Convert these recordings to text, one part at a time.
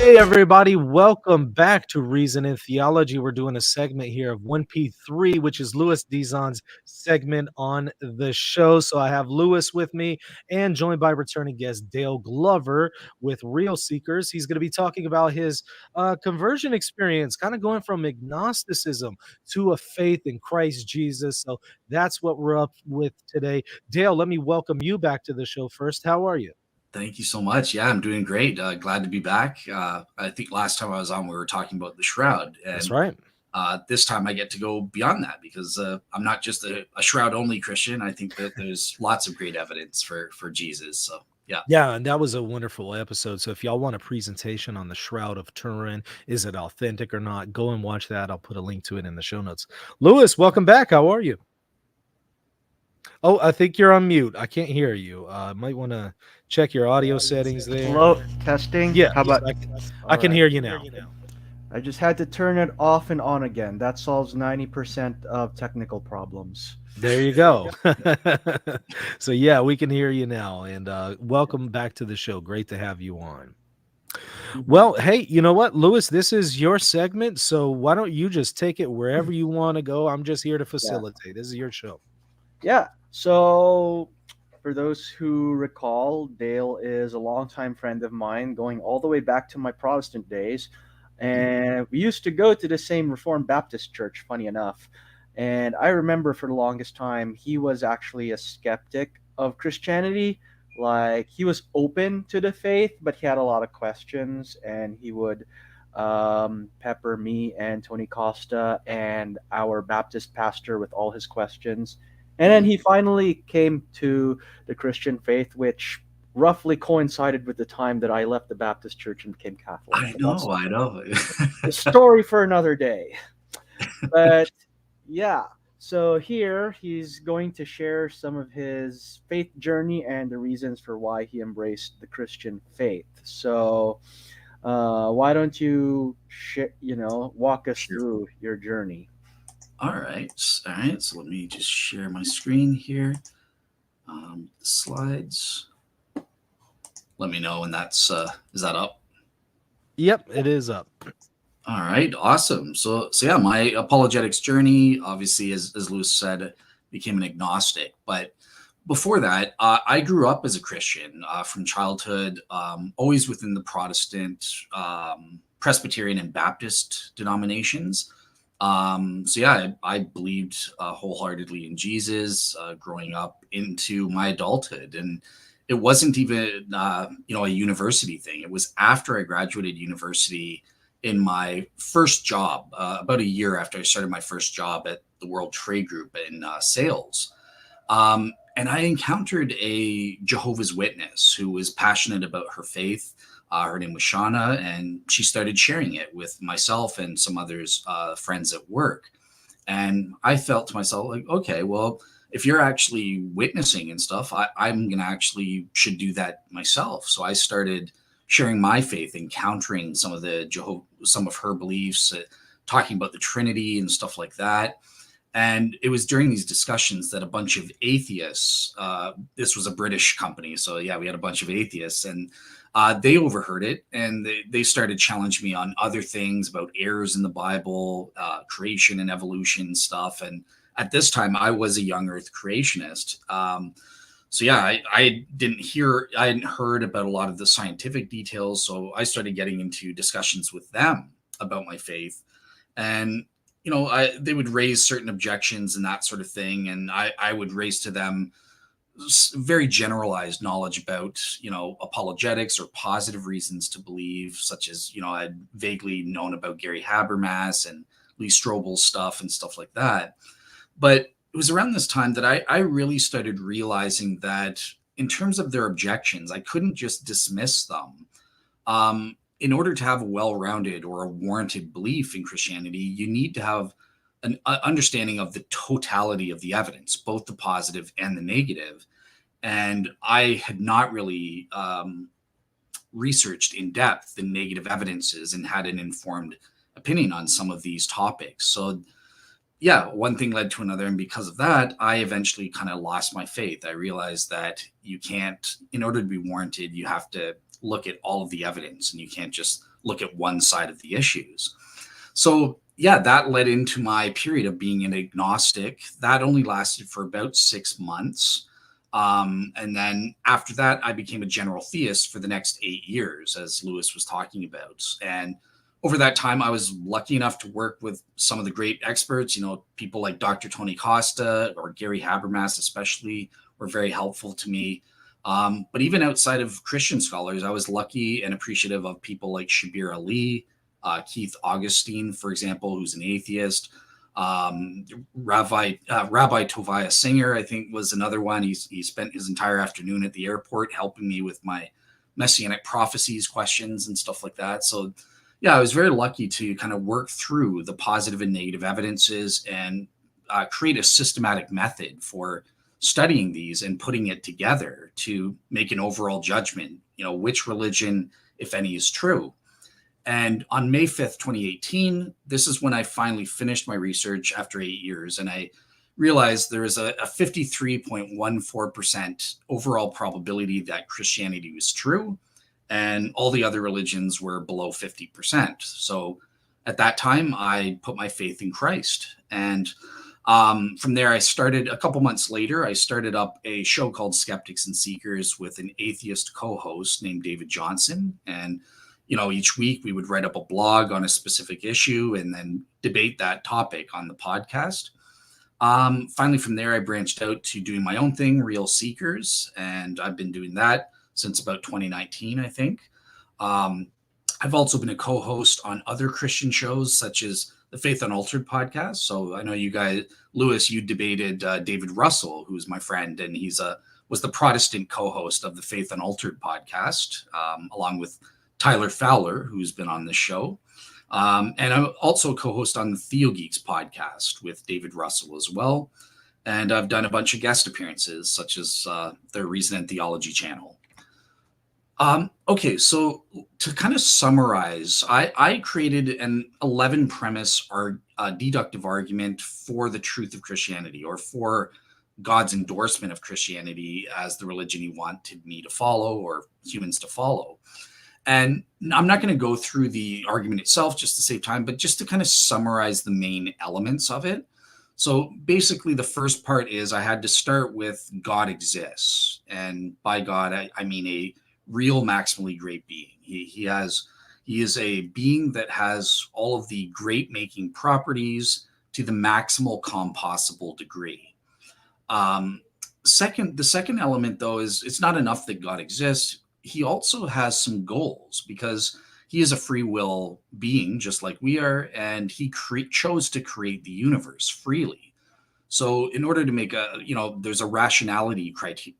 Hey, everybody, welcome back to Reason and Theology. We're doing a segment here of 1P3, which is Luis Dizon's segment on the show. So I have Luis with me and joined by returning guest Dale Glover with Real Seekers. He's going to be talking about his conversion experience, kind of going from agnosticism to a faith in Christ Jesus. So that's what we're up with today. Dale, let me welcome you back to the show first. How are you? Thank you so much. Yeah, I'm doing great. Glad to be back. I think last time I was on, we were talking about the shroud, That's and right. this time I get to go beyond that because I'm not just a shroud only Christian. I think that there's lots of great evidence for Jesus. So yeah. Yeah, and that was a wonderful episode. So if y'all want a presentation on the Shroud of Turin, is it authentic or not? Go and watch that. I'll put a link to it in the show notes. Lewis, welcome back. How are you? Oh, I think you're on mute. I can't hear you. Might want to check your audio settings there. Hello, testing. Yes, How about? I can All hear right. you now. I just had to turn it off and on again. That solves 90% of technical problems. There you go. So yeah, we can hear you now. And welcome back to the show. Great to have you on. Well, hey, you know what, Lewis, this is your segment, so why don't you just take it wherever you want to go? I'm just here to facilitate. This is your show. Yeah. So, for those who recall, Dale is a longtime friend of mine, going all the way back to my Protestant days. And we used to go to the same Reformed Baptist church, funny enough. And I remember for the longest time, he was actually a skeptic of Christianity. Like, he was open to the faith, but he had a lot of questions, and he would pepper me and Tony Costa and our Baptist pastor with all his questions. And then he finally came to the Christian faith, which roughly coincided with the time that I left the Baptist church and became Catholic. I know. A story for another day. But yeah, so here he's going to share some of his faith journey and the reasons for why he embraced the Christian faith. So why don't you walk us through your journey? All right. So let me just share my screen here. Slides. Let me know when that's is that up? Yep, it is up. All right, awesome. So yeah, my apologetics journey, obviously, as Lewis said, became an agnostic. But before that, I grew up as a Christian from childhood, always within the Protestant, Presbyterian, and Baptist denominations. So yeah, I believed wholeheartedly in Jesus growing up into my adulthood, and it wasn't even a university thing. It was after I graduated university in my first job, about a year after I started my first job at the World Trade Group in sales. And I encountered a Jehovah's Witness who was passionate about her faith. Her name was Shauna, and she started sharing it with myself and some others, friends at work. And I felt to myself, like, okay, well, if you're actually witnessing and stuff, I'm going to actually should do that myself. So I started sharing my faith, encountering some of her beliefs, talking about the Trinity and stuff like that. And it was during these discussions that a bunch of atheists, this was a British company, so yeah, we had a bunch of atheists, and they overheard it, and they started challenging me on other things about errors in the Bible, creation and evolution stuff. And at this time, I was a young Earth creationist. So yeah, I hadn't heard about a lot of the scientific details. So I started getting into discussions with them about my faith, and they would raise certain objections and that sort of thing, and I would raise to them very generalized knowledge about apologetics or positive reasons to believe, such as I'd vaguely known about Gary Habermas and Lee Strobel's stuff and stuff like that. But it was around this time that I really started realizing that in terms of their objections, I couldn't just dismiss them. In order to have a well-rounded or a warranted belief in Christianity, you need to have an understanding of the totality of the evidence, both the positive and the negative. And I had not really researched in depth the negative evidences and had an informed opinion on some of these topics. So yeah, one thing led to another. And because of that, I eventually kind of lost my faith. I realized that you can't, in order to be warranted, you have to look at all of the evidence, and you can't just look at one side of the issues. So yeah, that led into my period of being an agnostic. That only lasted for about 6 months. And then after that, I became a general theist for the next 8 years, as Lewis was talking about. And over that time, I was lucky enough to work with some of the great experts, people like Dr. Tony Costa or Gary Habermas, especially, were very helpful to me. But even outside of Christian scholars, I was lucky and appreciative of people like Shabir Ali, Keith Augustine, for example, who's an atheist. Rabbi Tovia Singer, I think, was another one. He spent his entire afternoon at the airport helping me with my messianic prophecies questions and stuff like that. So yeah, I was very lucky to kind of work through the positive and negative evidences and create a systematic method for studying these and putting it together to make an overall judgment, which religion, if any, is true. And on May 5th, 2018, this is when I finally finished my research after 8 years. And I realized there is a 53.14% overall probability that Christianity was true, and all the other religions were below 50%. So at that time, I put my faith in Christ. And from there, a couple months later, I started up a show called Skeptics and Seekers with an atheist co-host named David Johnson. And each week we would write up a blog on a specific issue and then debate that topic on the podcast. Finally, from there, I branched out to doing my own thing, Real Seekers, and I've been doing that since about 2019, I think. I've also been a co-host on other Christian shows, such as the Faith Unaltered podcast. So I know you guys, Lewis, you debated David Russell, who's my friend, and was the Protestant co-host of the Faith Unaltered podcast, along with Tyler Fowler, who's been on this show. And I'm also co-host on the TheoGeeks podcast with David Russell as well. And I've done a bunch of guest appearances, such as their Reason and Theology channel. Okay, so to kind of summarize, I created an 11-premise deductive argument for the truth of Christianity, or for God's endorsement of Christianity as the religion he wanted me to follow, or humans to follow. And I'm not going to go through the argument itself just to save time, but just to kind of summarize the main elements of it. So basically, the first part is I had to start with God exists. And by God, I mean a real maximally great being. He is a being that has all of the great making properties to the maximal possible degree. The second element, though, is it's not enough that God exists. He also has some goals, because he is a free will being just like we are, and he chose to create the universe freely. So in order to make there's a rationality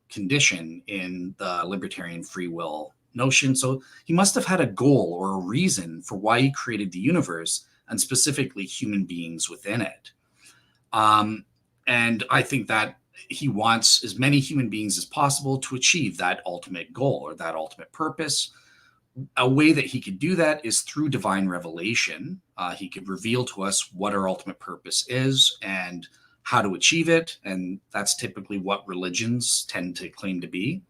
condition in the libertarian free will notion. So he must have had a goal or a reason for why he created the universe, and specifically human beings within it. And I think that he wants as many human beings as possible to achieve that ultimate goal or that ultimate purpose. A way that he could do that is through divine revelation. He could reveal to us what our ultimate purpose is and how to achieve it. And that's typically what religions tend to claim to be.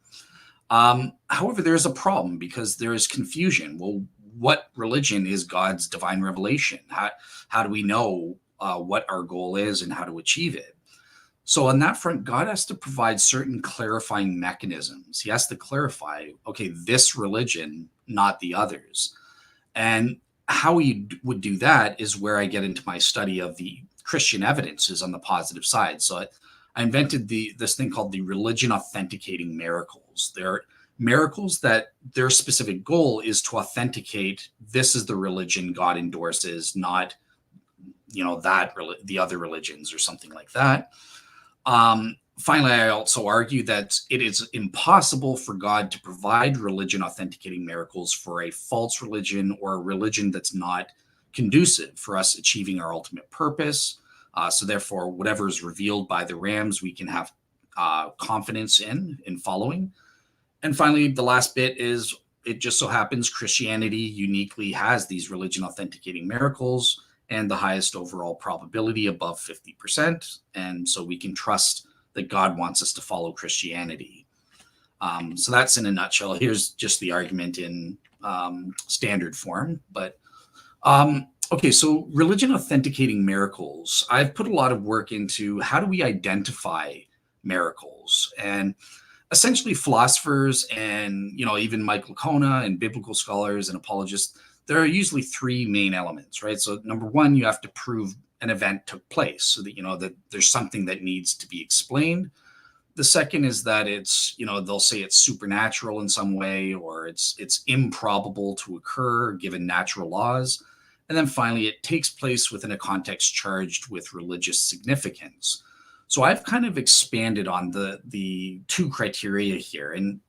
However, there is a problem, because there is confusion. Well, what religion is God's divine revelation? How do we know what our goal is and how to achieve it? So on that front, God has to provide certain clarifying mechanisms. He has to clarify, okay, this religion, not the others. And how he would do that is where I get into my study of the Christian evidences on the positive side. So I invented this thing called the religion authenticating miracles. They're miracles that their specific goal is to authenticate this is the religion God endorses, not the other religions or something like that. Finally, I also argue that it is impossible for God to provide religion authenticating miracles for a false religion, or a religion that's not conducive for us achieving our ultimate purpose. So therefore, whatever is revealed by the rams, we can have confidence in following. And finally, the last bit is, it just so happens Christianity uniquely has these religion authenticating miracles and the highest overall probability, above 50%. And so we can trust that God wants us to follow Christianity. So that's in a nutshell. Here's just the argument in standard form. But okay, so religion authenticating miracles. I've put a lot of work into how do we identify miracles, and essentially philosophers and even Michael Kona and biblical scholars and apologists, there are usually three main elements, right? So number one, you have to prove an event took place so that that there's something that needs to be explained. The second is that it's they'll say it's supernatural in some way, or it's improbable to occur given natural laws. And then finally, it takes place within a context charged with religious significance. So I've kind of expanded on the two criteria here. And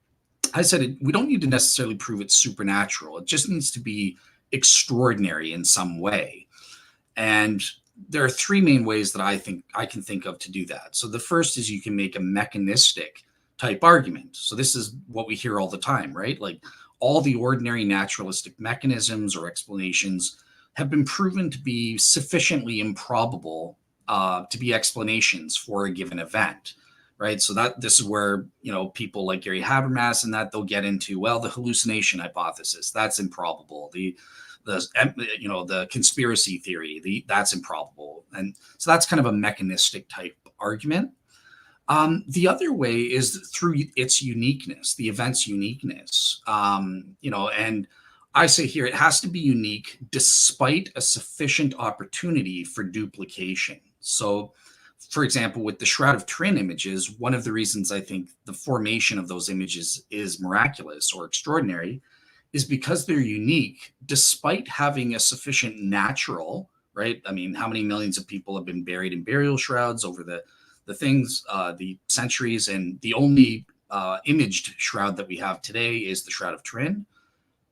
I said we don't need to necessarily prove it's supernatural. It just needs to be extraordinary in some way. And there are three main ways that I think I can think of to do that. So the first is you can make a mechanistic type argument. So this is what we hear all the time, right? Like all the ordinary naturalistic mechanisms or explanations have been proven to be sufficiently improbable to be explanations for a given event, right? So that this is where people like Gary Habermas and that they'll get into, well, the hallucination hypothesis, that's improbable. The conspiracy theory, that's improbable. And so that's kind of a mechanistic type argument. The other way is through its uniqueness, the event's uniqueness. And I say here it has to be unique despite a sufficient opportunity for duplication. So, for example, with the Shroud of Turin images, one of the reasons I think the formation of those images is miraculous or extraordinary is because they're unique despite having a sufficient natural, right? I mean, how many millions of people have been buried in burial shrouds over the centuries, and the only imaged shroud that we have today is the Shroud of Turin.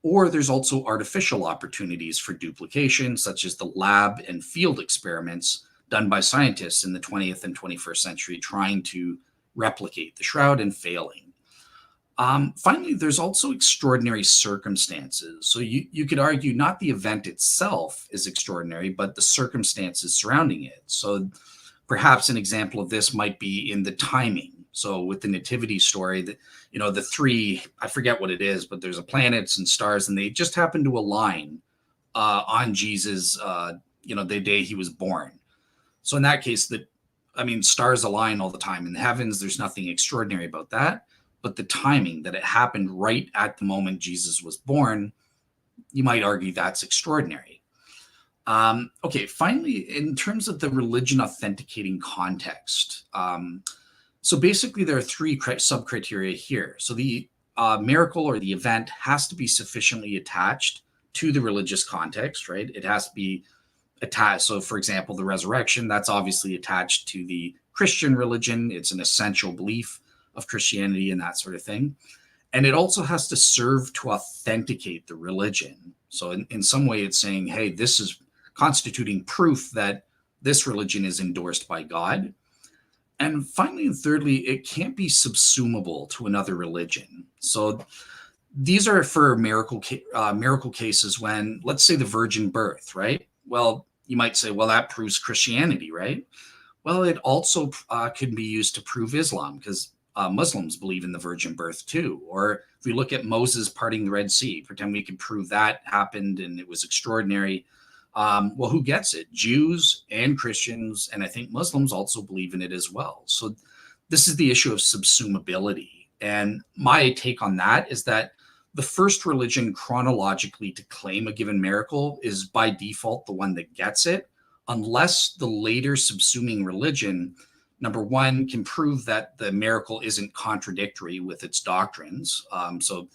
Or there's also artificial opportunities for duplication, such as the lab and field experiments done by scientists in the 20th and 21st century trying to replicate the shroud and failing. Finally, there's also extraordinary circumstances. So you could argue not the event itself is extraordinary, but the circumstances surrounding it. So perhaps an example of this might be in the timing. So with the nativity story, the three, I forget what it is, but there's planets and stars, and they just happen to align on Jesus, the day he was born. So in that case, stars align all the time in the heavens. There's nothing extraordinary about that. But the timing that it happened right at the moment Jesus was born, you might argue that's extraordinary. Okay, finally, in terms of the religion authenticating context, so basically there are three sub-criteria here. So the miracle or the event has to be sufficiently attached to the religious context, right? It has to be attached. So for example, the resurrection, that's obviously attached to the Christian religion. It's an essential belief of Christianity and that sort of thing. And it also has to serve to authenticate the religion. So in some way it's saying, hey, this is constituting proof that this religion is endorsed by God. And finally and thirdly, it can't be subsumable to another religion. So these are for miracle cases when, let's say, the virgin birth, right? Well, you might say, well, that proves Christianity, right? Well, it also can be used to prove Islam, because Muslims believe in the virgin birth too. Or if we look at Moses parting the Red Sea, pretend we can prove that happened and it was extraordinary. Well, who gets it? Jews and Christians, and I think Muslims also believe in it as well. So this is the issue of subsumability. And my take on that is that the first religion chronologically to claim a given miracle is by default the one that gets it, unless the later subsuming religion, number one, can prove that the miracle isn't contradictory with its doctrines. So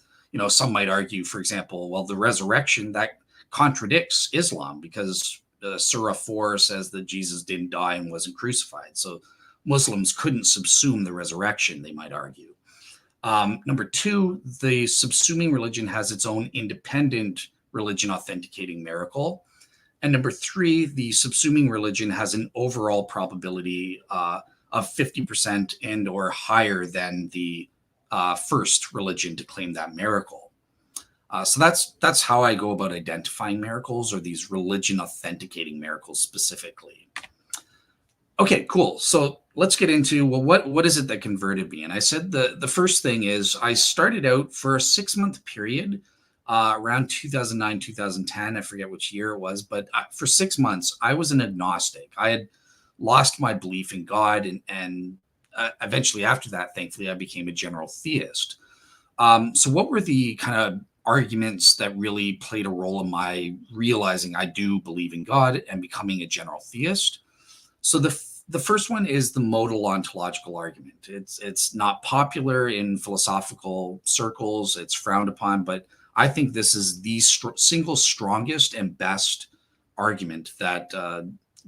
some might argue, for example, well, the resurrection, that contradicts Islam because Surah 4 says that Jesus didn't die and wasn't crucified. So Muslims couldn't subsume the resurrection, they might argue. Number two, the subsuming religion has its own independent religion authenticating miracle. And number three, the subsuming religion has an overall probability of 50% and or higher than the first religion to claim that miracle. So that's how I go about identifying miracles, or these religion authenticating miracles specifically. Okay, cool. So let's get into, well, what is it that converted me? And I said the first thing is I started out for a 6-month period around 2009, 2010. I forget which year it was, but for 6 months, I was an agnostic. I had lost my belief in God, and eventually after that, thankfully, I became a general theist. So what were the kind of arguments that really played a role in my realizing I do believe in God and becoming a general theist? So the first one is the modal ontological argument. It's not popular in philosophical circles. It's frowned upon, but I think this is the single strongest and best argument that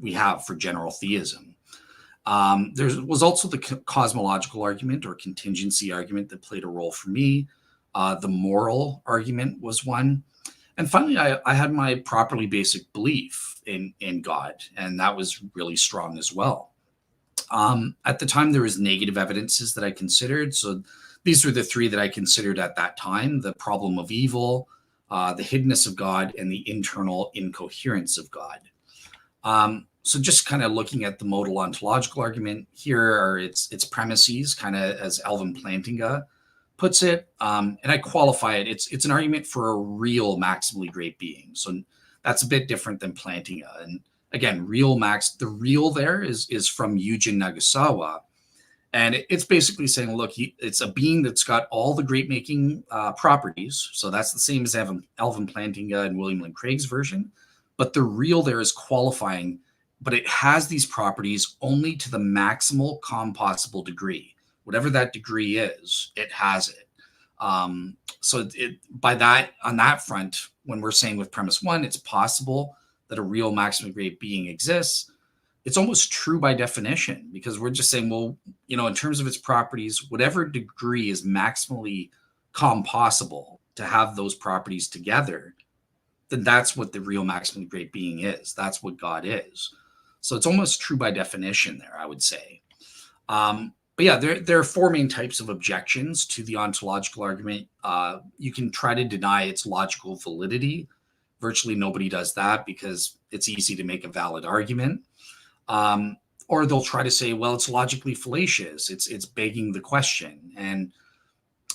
we have for general theism. There was also the cosmological argument or contingency argument that played a role for me. The moral argument was one. And finally, I had my properly basic belief in God, and that was really strong as well. At the time, there was negative evidences that I considered. So these were the three that I considered at that time: the problem of evil, the hiddenness of God, and the internal incoherence of God. So just kind of looking at the modal ontological argument, here are its premises, kind of as Alvin Plantinga puts it, and I qualify it. It's an argument for a real maximally great being. So that's a bit different than Plantinga. And again, the real there is from Eugen Nagasawa, and it's basically saying, look, it's a being that's got all the great making properties. So that's the same as Alvin Plantinga and William Lane Craig's version, but the real there is qualifying, but it has these properties only to the maximal possible degree. Whatever that degree is, it has it. So by that, on that front, when we're saying with premise one, it's possible that a real maximally great being exists, it's almost true by definition, because we're just saying, well, in terms of its properties, whatever degree is maximally possible to have those properties together, then that's what the real maximally great being is. That's what God is. So it's almost true by definition there, I would say. But yeah, there are four main types of objections to the ontological argument. You can try to deny its logical validity. Virtually nobody does that because it's easy to make a valid argument. Or they'll try to say, well, it's logically fallacious. It's begging the question. And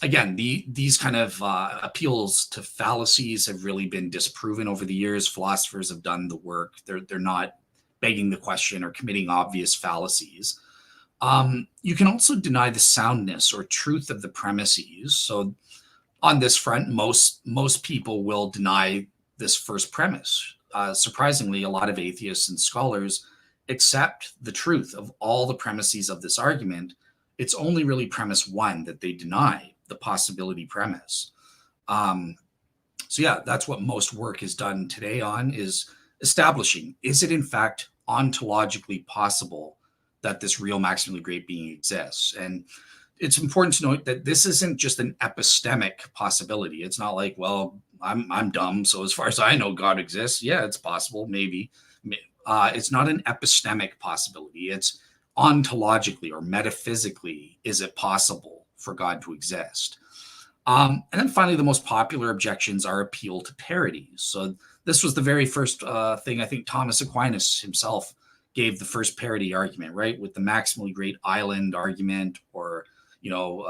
again, these kind of appeals to fallacies have really been disproven over the years. Philosophers have done the work. They're not begging the question or committing obvious fallacies. You can also deny the soundness or truth of the premises. So on this front, most people will deny this first premise. Surprisingly, a lot of atheists and scholars accept the truth of all the premises of this argument. It's only really premise one that they deny, the possibility premise. So yeah, that's what most work is done today on, is establishing, is it in fact ontologically possible that this real maximally great being exists? And it's important to note that this isn't just an epistemic possibility. It's not like, well, I'm dumb, so as far as I know, God exists. Yeah, it's possible, maybe. It's not an epistemic possibility. It's ontologically or metaphysically, is it possible for God to exist? And then finally, the most popular objections are appeal to parity. So this was the very first thing I think Thomas Aquinas himself gave the first parity argument, right? With the maximally great island argument, or,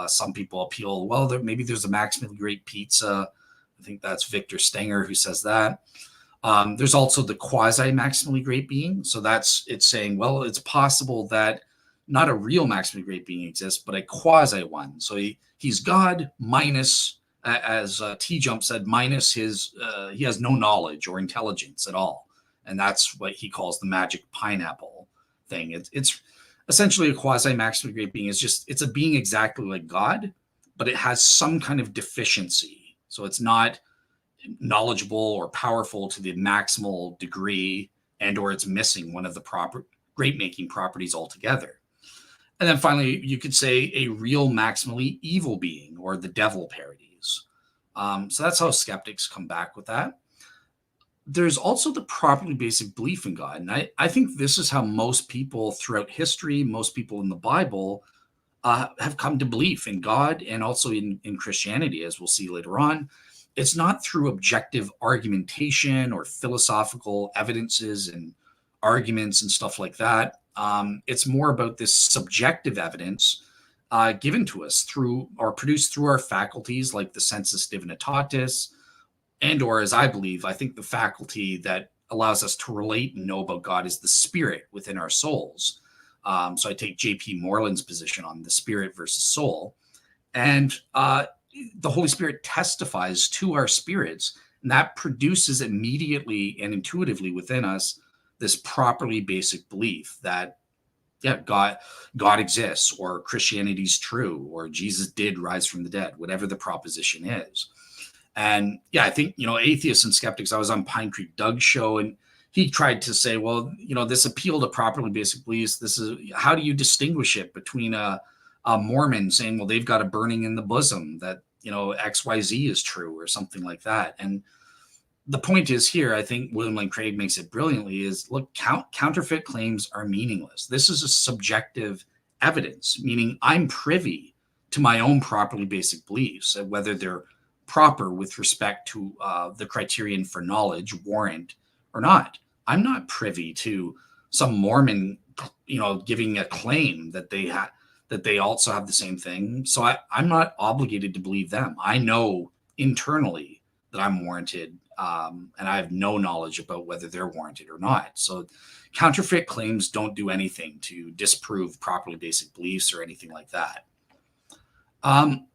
some people appeal, well, maybe there's a maximally great pizza. I think that's Victor Stenger who says that. There's also the quasi-maximally great being. So it's saying, well, it's possible that not a real maximally great being exists, but a quasi one. So he's God minus, as T-Jump said, minus he has no knowledge or intelligence at all. And that's what he calls the magic pineapple thing. It's essentially a quasi-maximally great being. It's a being exactly like God, but it has some kind of deficiency. So it's not knowledgeable or powerful to the maximal degree, or it's missing one of the proper great making properties altogether. And then finally, you could say a real maximally evil being, or the devil parodies. So that's how skeptics come back with that. There's also the properly basic belief in God. And I think this is how most people throughout history, most people in the Bible have come to belief in God, and also in Christianity, as we'll see later on. It's not through objective argumentation or philosophical evidences and arguments and stuff like that. It's more about this subjective evidence given to us through or produced through our faculties like the sensus divinitatis, and or as I think the faculty that allows us to relate and know about God is the spirit within our souls. So I take J.P. Moreland's position on the spirit versus soul. And the Holy Spirit testifies to our spirits, and that produces immediately and intuitively within us this properly basic belief that, yeah, God exists, or Christianity's true, or Jesus did rise from the dead, whatever the proposition is. And yeah, I think, atheists and skeptics, I was on Pine Creek Doug's show, and he tried to say, well, this appeal to properly basic beliefs, this is, how do you distinguish it between a Mormon saying, well, they've got a burning in the bosom that, XYZ is true or something like that. And the point is here, I think William Lane Craig makes it brilliantly, is look, counterfeit claims are meaningless. This is a subjective evidence, meaning I'm privy to my own properly basic beliefs, whether they're proper with respect to the criterion for knowledge warrant or not. I'm not privy to some Mormon, giving a claim that they also have the same thing. So I'm not obligated to believe them. I know internally that I'm warranted, and I have no knowledge about whether they're warranted or not. So counterfeit claims don't do anything to disprove properly basic beliefs or anything like that.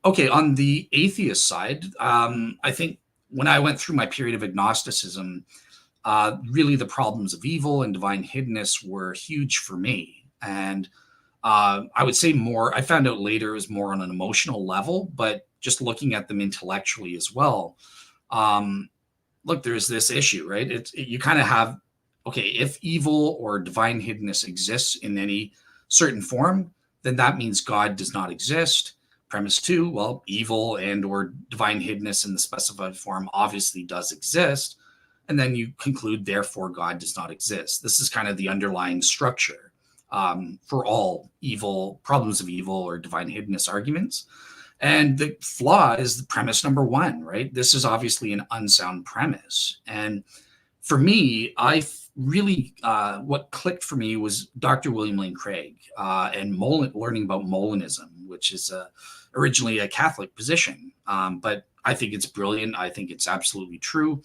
Okay, on the atheist side, I think when I went through my period of agnosticism, really the problems of evil and divine hiddenness were huge for me. And I would say I found out later it was more on an emotional level, but just looking at them intellectually as well. Look, there's this issue, right? You kind of have, okay, if evil or divine hiddenness exists in any certain form, then that means God does not exist. Premise 2, well, evil and or divine hiddenness in the specified form obviously does exist. And then you conclude, therefore, God does not exist. This is kind of the underlying structure for all problems of evil or divine hiddenness arguments. And the flaw is the premise number 1, right? This is obviously an unsound premise. And for me, what clicked for me was Dr. William Lane Craig and learning about Molinism, which is originally a Catholic position. But I think it's brilliant. I think it's absolutely true.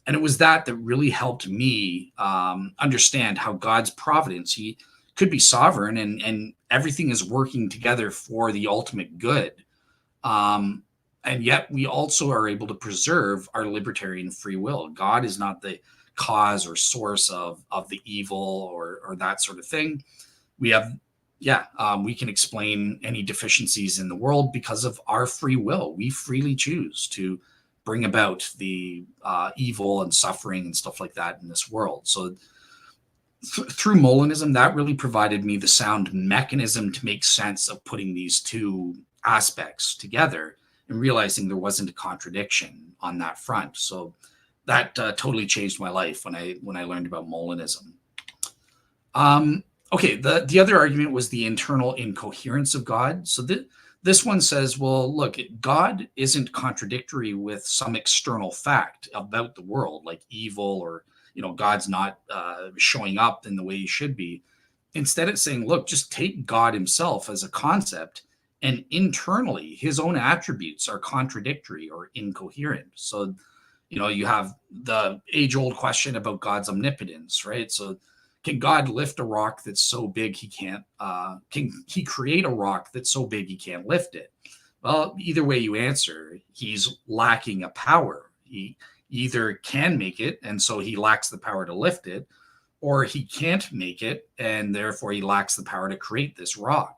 And it was that really helped me understand how God's providence, he could be sovereign and everything is working together for the ultimate good. And yet we also are able to preserve our libertarian free will. God is not the cause or source of the evil or that sort of thing. We can explain any deficiencies in the world because of our free will. We freely choose to bring about the evil and suffering and stuff like that in this world. So through Molinism, that really provided me the sound mechanism to make sense of putting these two aspects together and realizing there wasn't a contradiction on that front. So that totally changed my life when I learned about Molinism. Okay, the other argument was the internal incoherence of God. So this one says, well, look, God isn't contradictory with some external fact about the world, like evil or, God's not showing up in the way he should be. Instead, it's saying, look, just take God himself as a concept, and internally, his own attributes are contradictory or incoherent. So, you have the age-old question about God's omnipotence, right? So can God lift a rock that's so big he can't, can he create a rock that's so big he can't lift it? Well, either way you answer, he's lacking a power. He either can make it, and so he lacks the power to lift it, or he can't make it, and therefore he lacks the power to create this rock.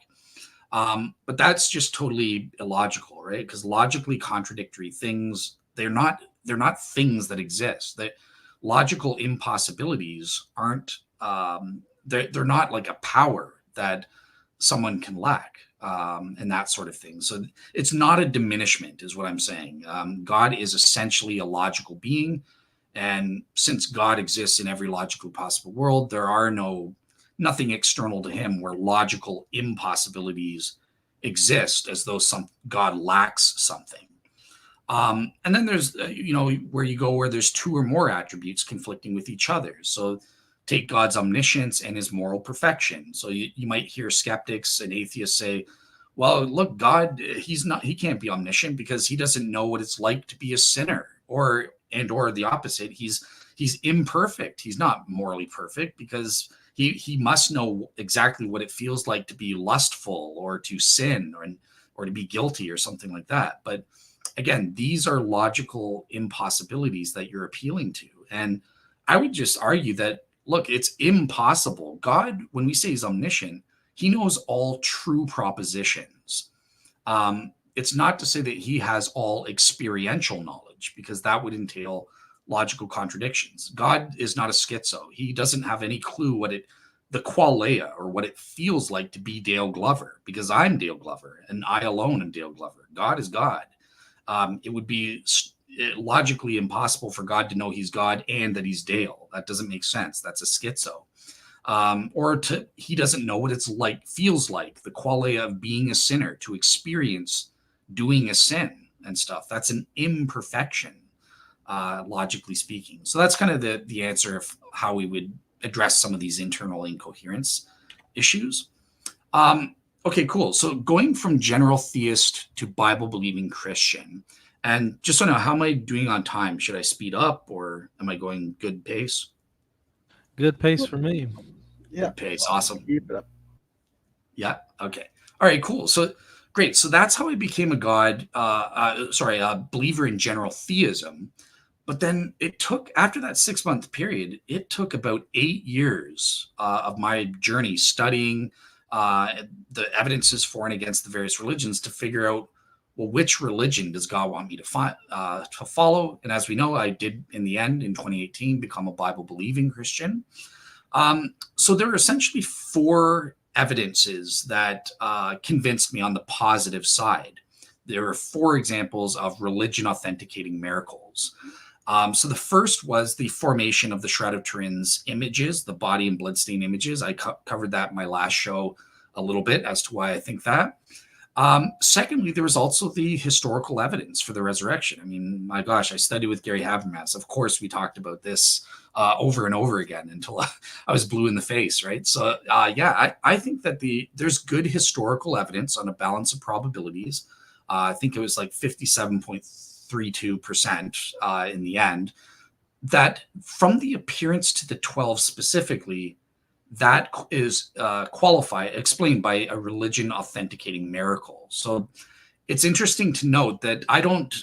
But that's just totally illogical, right? Because logically contradictory things, they're not things that exist. That logical impossibilities aren't, they're not like a power that someone can lack, and that sort of thing. So it's not a diminishment is what I'm saying. God is essentially a logical being. And since God exists in every logical possible world, there are nothing external to him where logical impossibilities exist as though God lacks something. And then there's, where you go where there's two or more attributes conflicting with each other. So take God's omniscience and his moral perfection. So you might hear skeptics and atheists say, well, look, God, he can't be omniscient because he doesn't know what it's like to be a sinner, or the opposite. He's imperfect. He's not morally perfect because he must know exactly what it feels like to be lustful or to sin or to be guilty or something like that. But again, these are logical impossibilities that you're appealing to. And I would just argue that, look, it's impossible. God, when we say he's omniscient, he knows all true propositions. It's not to say that he has all experiential knowledge, because that would entail logical contradictions. God is not a schizo. He doesn't have any clue the qualia, or what it feels like to be Dale Glover, because I'm Dale Glover and I alone am Dale Glover. God is God. It would be logically impossible for God to know he's God and that he's Dale. That doesn't make sense. That's a schizo. He doesn't know what feels like the quality of being a sinner, to experience doing a sin and stuff. That's an imperfection, logically speaking. So that's kind of the answer of how we would address some of these internal incoherence issues. Okay, cool. So going from general theist to Bible believing Christian, and just so I know, how am I doing on time? Should I speed up, or am I going good pace? Good pace for me. Yeah. Good pace. Awesome. Keep it up. Yeah. Okay. All right, cool. So great. So that's how I became a believer in general theism. But then after that 6-month period, it took about 8 years of my journey studying the evidences for and against the various religions to figure out, well, which religion does God want me to follow? And as we know, I did, in the end, in 2018, become a Bible-believing Christian. So there are essentially 4 evidences that convinced me on the positive side. There are 4 examples of religion authenticating miracles. So the first was the formation of the Shroud of Turin's images, the body and bloodstain images. I covered that in my last show a little bit as to why I think that. Secondly, there was also the historical evidence for the resurrection. I mean, my gosh, I studied with Gary Habermas. Of course, we talked about this over and over again until I was blue in the face, right? So, I think that there's good historical evidence on a balance of probabilities. I think it was like 57.32% in the end, that from the appearance to the 12 specifically, that is explained by a religion authenticating miracle. So it's interesting to note that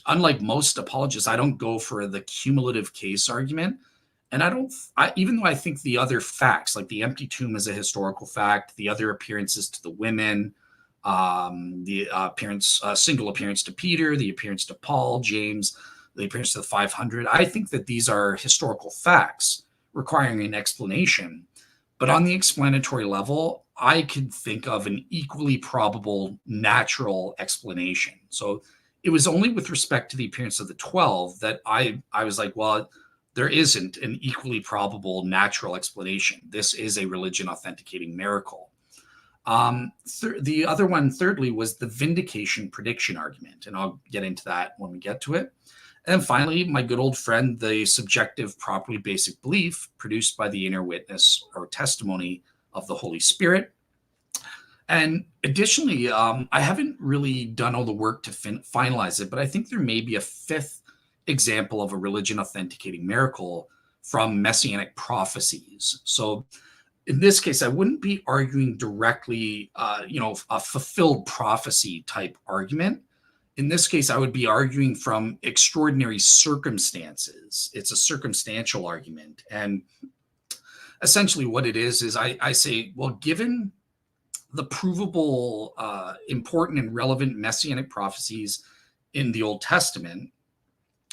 unlike most apologists, I don't go for the cumulative case argument. And even though I think the other facts, like the empty tomb is a historical fact, the other appearances to the women, the single appearance to Peter, the appearance to Paul, James, the appearance to the 500, I think that these are historical facts requiring an explanation. But on the explanatory level, I could think of an equally probable natural explanation. So it was only with respect to the appearance of the 12 that I was like, well, there isn't an equally probable natural explanation. This is a religion authenticating miracle. The other one, thirdly, was the vindication prediction argument. And I'll get into that when we get to it. And then finally, my good old friend, the subjective properly basic belief produced by the inner witness or testimony of the Holy Spirit. And additionally, I haven't really done all the work to finalize it, but I think there may be a 5th example of a religion authenticating miracle from messianic prophecies. So in this case, I wouldn't be arguing directly, a fulfilled prophecy type argument. In this case, I would be arguing from extraordinary circumstances. It's a circumstantial argument. And essentially what it is I say, well, given the provable, important and relevant messianic prophecies in the Old Testament,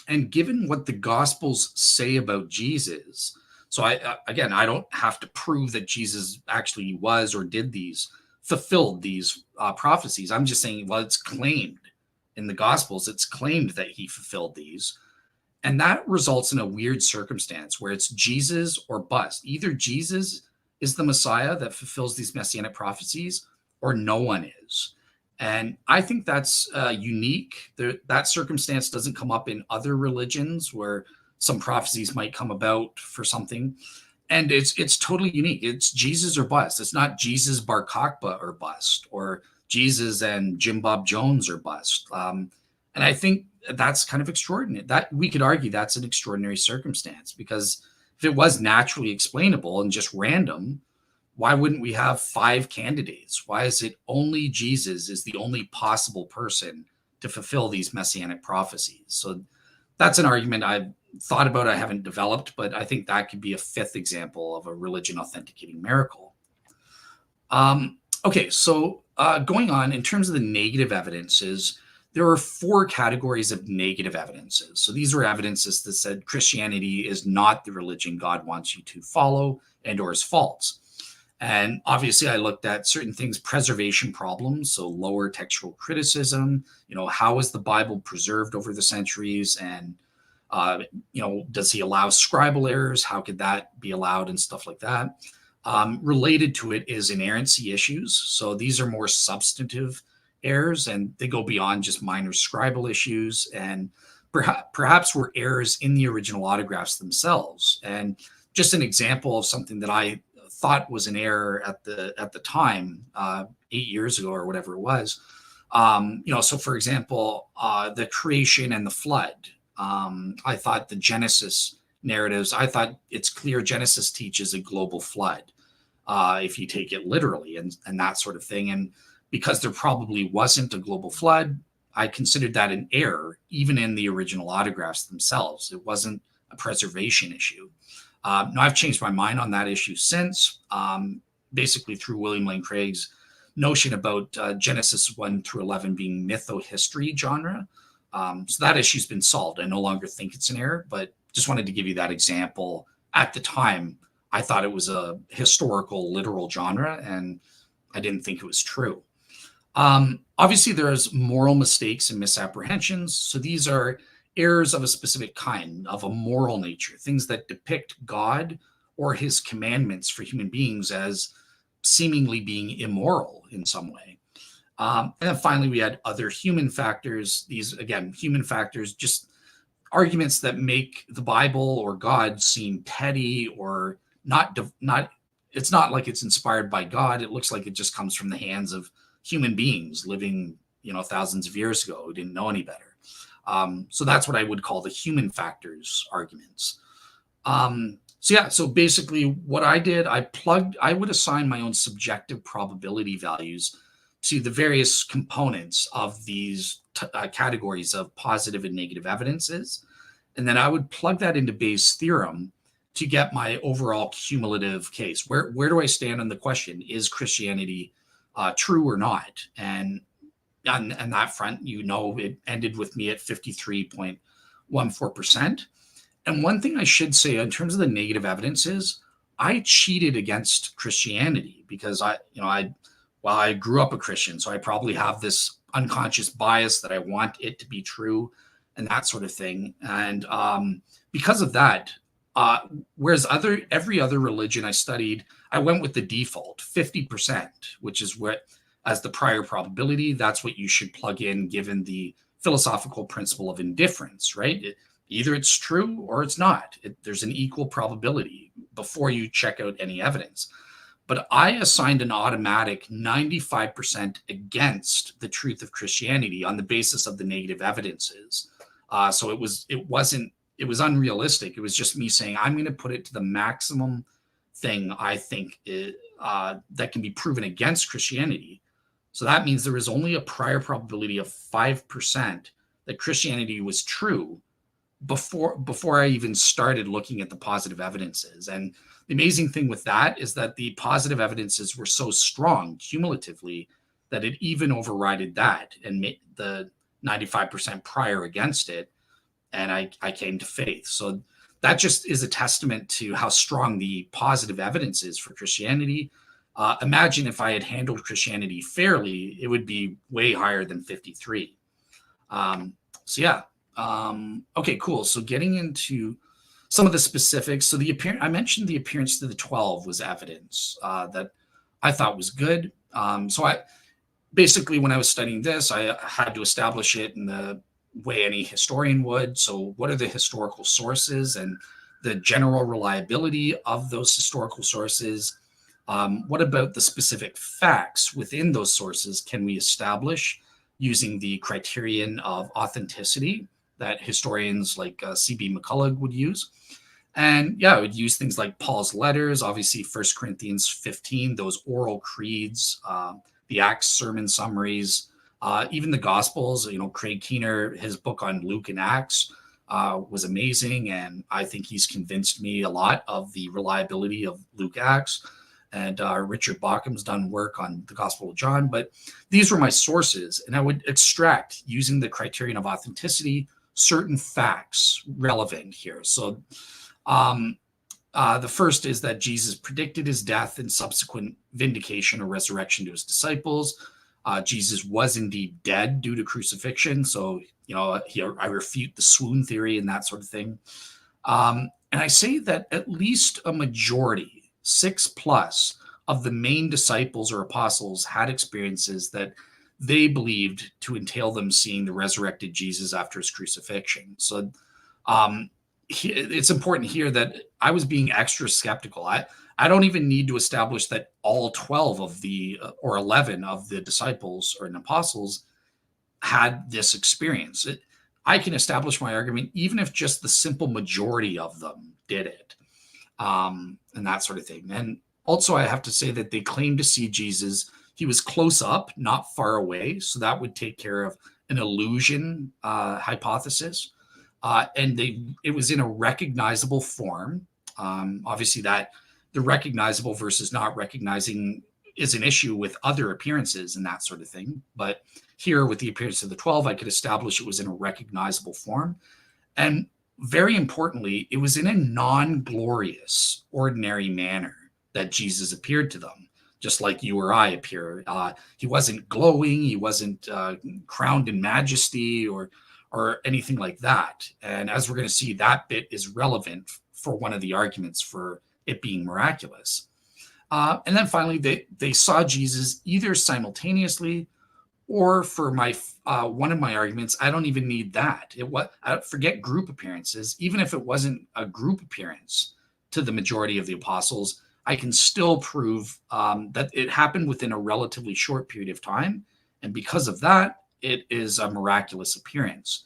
and given what the Gospels say about Jesus, so I don't have to prove that Jesus actually was or fulfilled these prophecies. I'm just saying, well, it's claimed in the Gospels, it's claimed that he fulfilled these. And that results in a weird circumstance where it's Jesus or bust. Either Jesus is the Messiah that fulfills these messianic prophecies, or no one is. And I think that's unique. That circumstance doesn't come up in other religions where some prophecies might come about for something. And it's totally unique. It's Jesus or bust. It's not Jesus Bar Kokhba or bust, or Jesus and Jim Bob Jones or bust. And I think that's kind of extraordinary. That we could argue that's an extraordinary circumstance, because if it was naturally explainable and just random, why wouldn't we have 5 candidates? Why is it only Jesus is the only possible person to fulfill these messianic prophecies? So that's an argument I've thought about, I haven't developed, but I think that could be a 5th example of a religion authenticating miracle. Okay, so going on, in terms of the negative evidences, there are 4 categories of negative evidences. So these are evidences that said Christianity is not the religion God wants you to follow and or is false. And obviously I looked at certain things, preservation problems, so lower textual criticism, how is the Bible preserved over the centuries, and does he allow scribal errors? How could that be allowed, and stuff like that. Related to it is inerrancy issues. So these are more substantive errors, and they go beyond just minor scribal issues, and perhaps were errors in the original autographs themselves. And just an example of something that I thought was an error at the time, 8 years ago or whatever it was. So for example, the creation and the flood. I thought the Genesis narratives, I thought it's clear Genesis teaches a global flood, if you take it literally, and that sort of thing. And because there probably wasn't a global flood, I considered that an error, even in the original autographs themselves. It wasn't a preservation issue. Now, I've changed my mind on that issue since, basically through William Lane Craig's notion about Genesis 1 through 11 being mytho-history genre. So that issue's been solved. I no longer think it's an error, but just wanted to give you that example. At the time, I thought it was a historical, literal genre, and I didn't think it was true. Obviously, there's moral mistakes and misapprehensions. So these are errors of a specific kind, of a moral nature, things that depict God or his commandments for human beings as seemingly being immoral in some way. And then finally, we had other human factors. These, again, human factors, just arguments that make the Bible or God seem petty or not. It's not like it's inspired by God. It looks like it just comes from the hands of human beings living, thousands of years ago who didn't know any better. So that's what I would call the human factors arguments. So basically what I did, I would assign my own subjective probability values to the various components of these categories of positive and negative evidences. And then I would plug that into Bayes' theorem to get my overall cumulative case. Where do I stand on the question, is Christianity true or not? And on that front, it ended with me at 53.14%. And one thing I should say in terms of the negative evidences, I cheated against Christianity because I grew up a Christian, so I probably have this unconscious bias that I want it to be true and that sort of thing. And because of that, whereas every other religion I studied, I went with the default 50%, which is what, as the prior probability, that's what you should plug in given the philosophical principle of indifference, right? Either it's true or it's not. There's an equal probability before you check out any evidence. But I assigned an automatic 95% against the truth of Christianity on the basis of the negative evidences. So it was unrealistic. It was just me saying, I'm going to put it to the maximum thing I think that can be proven against Christianity. So that means there was only a prior probability of 5% that Christianity was true before I even started looking at the positive evidences. And the amazing thing with that is that the positive evidences were so strong cumulatively that it even overrided that and made the 95% prior against it. And I came to faith. So that just is a testament to how strong the positive evidence is for Christianity. Imagine if I had handled Christianity fairly, it would be way higher than 53. Okay, cool. So getting into some of the specifics. So I mentioned the appearance to the 12 was evidence that I thought was good. So I basically, when I was studying this, I had to establish it in the way any historian would. So what are the historical sources? And the general reliability of those historical sources? What about the specific facts within those sources can we establish using the criterion of authenticity that historians like C.B. McCullough would use? And yeah, I would use things like Paul's letters, obviously 1 Corinthians 15, those oral creeds, the Acts sermon summaries, even the Gospels. Craig Keener, his book on Luke and Acts was amazing. And I think he's convinced me a lot of the reliability of Luke Acts. And Richard Bauckham's done work on the Gospel of John. But these were my sources. And I would extract, using the criterion of authenticity, certain facts relevant here. So the first is that Jesus predicted his death and subsequent vindication or resurrection to his disciples. Jesus was indeed dead due to crucifixion. So, I refute the swoon theory and that sort of thing. And I say that at least a majority, 6+ of the main disciples or apostles had experiences that they believed to entail them seeing the resurrected Jesus after his crucifixion. So, it's important here that I was being extra skeptical. I don't even need to establish that all 12 of the or 11 of the disciples or apostles had this experience. I can establish my argument even if just the simple majority of them did it, and that sort of thing. And also, I have to say that they claimed to see Jesus. He was close up, not far away, so that would take care of an illusion hypothesis. And it was in a recognizable form. Obviously, that the recognizable versus not recognizing is an issue with other appearances and that sort of thing. But here, with the appearance of the 12, I could establish it was in a recognizable form. And very importantly, it was in a non-glorious, ordinary manner that Jesus appeared to them, just like you or I appear. He wasn't glowing. He wasn't crowned in majesty or anything like that. And as we're going to see, that bit is relevant for one of the arguments for it being miraculous. And then finally, they saw Jesus either simultaneously or, for my one of my arguments, I don't even need that. I forget group appearances. Even if it wasn't a group appearance to the majority of the apostles, I can still prove that it happened within a relatively short period of time. And because of that, it is a miraculous appearance.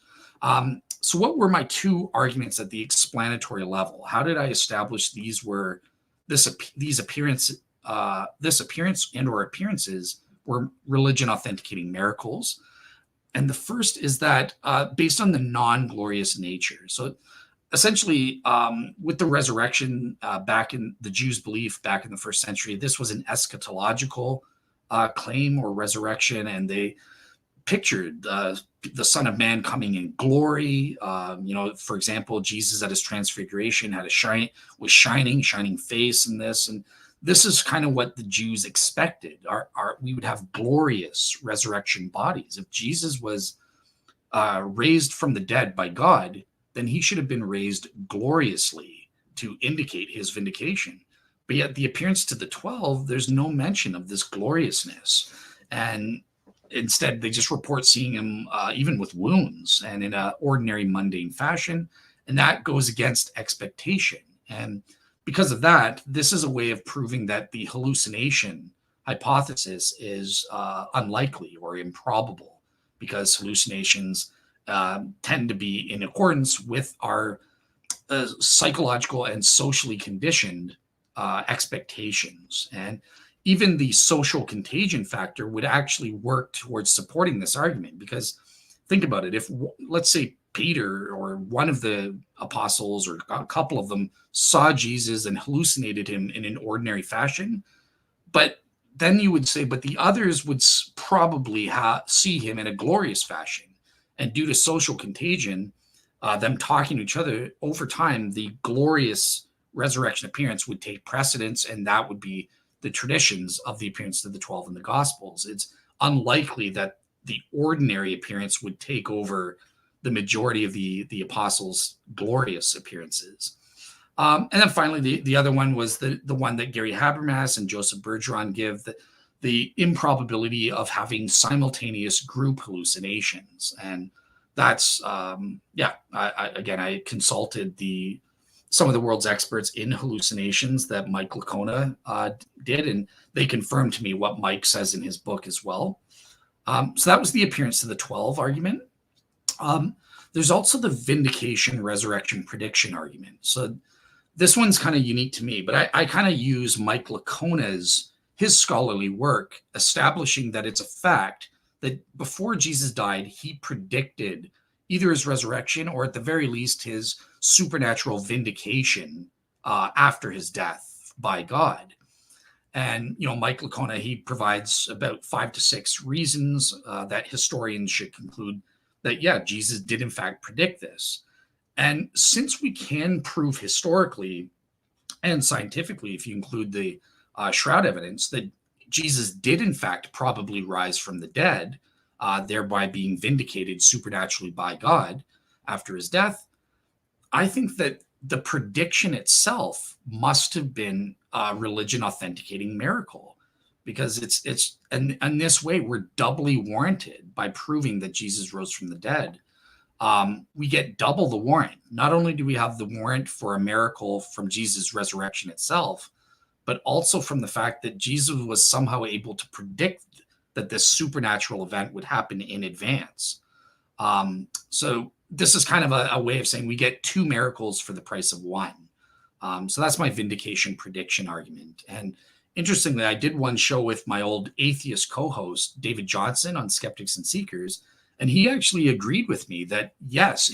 So what were my two arguments at the explanatory level? How did I establish this appearance and or appearances were religion authenticating miracles? And the first is that based on the non-glorious nature. So essentially, with the resurrection back in the Jews' belief back in the first century, this was an eschatological claim or resurrection, and they pictured the Son of Man coming in glory. For example, Jesus at his transfiguration had was shining face in this, and this is kind of what the Jews expected. We would have glorious resurrection bodies. If Jesus was raised from the dead by God, then he should have been raised gloriously to indicate his vindication. But yet the appearance to the 12, there's no mention of this gloriousness. And instead, they just report seeing him even with wounds and in an ordinary, mundane fashion. And that goes against expectation. And because of that, this is a way of proving that the hallucination hypothesis is unlikely or improbable, because hallucinations tend to be in accordance with our psychological and socially conditioned expectations. And even the social contagion factor would actually work towards supporting this argument, because think about it. If, let's say, Peter or one of the apostles or a couple of them saw Jesus and hallucinated him in an ordinary fashion, but then you would say, but the others would probably see him in a glorious fashion. And due to social contagion, them talking to each other over time, the glorious resurrection appearance would take precedence, and that would be the traditions of the appearance of the 12 in the Gospels. It's unlikely that the ordinary appearance would take over the majority of the apostles' glorious appearances. And then finally, the other one was the one that Gary Habermas and Joseph Bergeron give, the improbability of having simultaneous group hallucinations. And that's, I consulted the some of the world's experts in hallucinations that Mike Lacona did, and they confirmed to me what Mike says in his book as well. So that was the appearance of the 12 argument. There's also the vindication, resurrection, prediction argument. So this one's kind of unique to me, but I kind of use Mike Lacona's, his scholarly work, establishing that it's a fact that before Jesus died, he predicted either his resurrection or at the very least his supernatural vindication after his death by God. And, Mike Lacona, he provides about 5 to 6 reasons that historians should conclude that, yeah, Jesus did in fact predict this. And since we can prove historically and scientifically, if you include the shroud evidence, that Jesus did in fact probably rise from the dead, thereby being vindicated supernaturally by God after his death, I think that the prediction itself must have been a religion authenticating miracle, because it's and this way we're doubly warranted by proving that Jesus rose from the dead. We get double the warrant. Not only do we have the warrant for a miracle from Jesus' resurrection itself, but also from the fact that Jesus was somehow able to predict that this supernatural event would happen in advance. So this is kind of a way of saying we get 2 miracles for the price of 1. So that's my vindication prediction argument. And interestingly, I did one show with my old atheist co-host, David Johnson, on Skeptics and Seekers, and he actually agreed with me that, yes,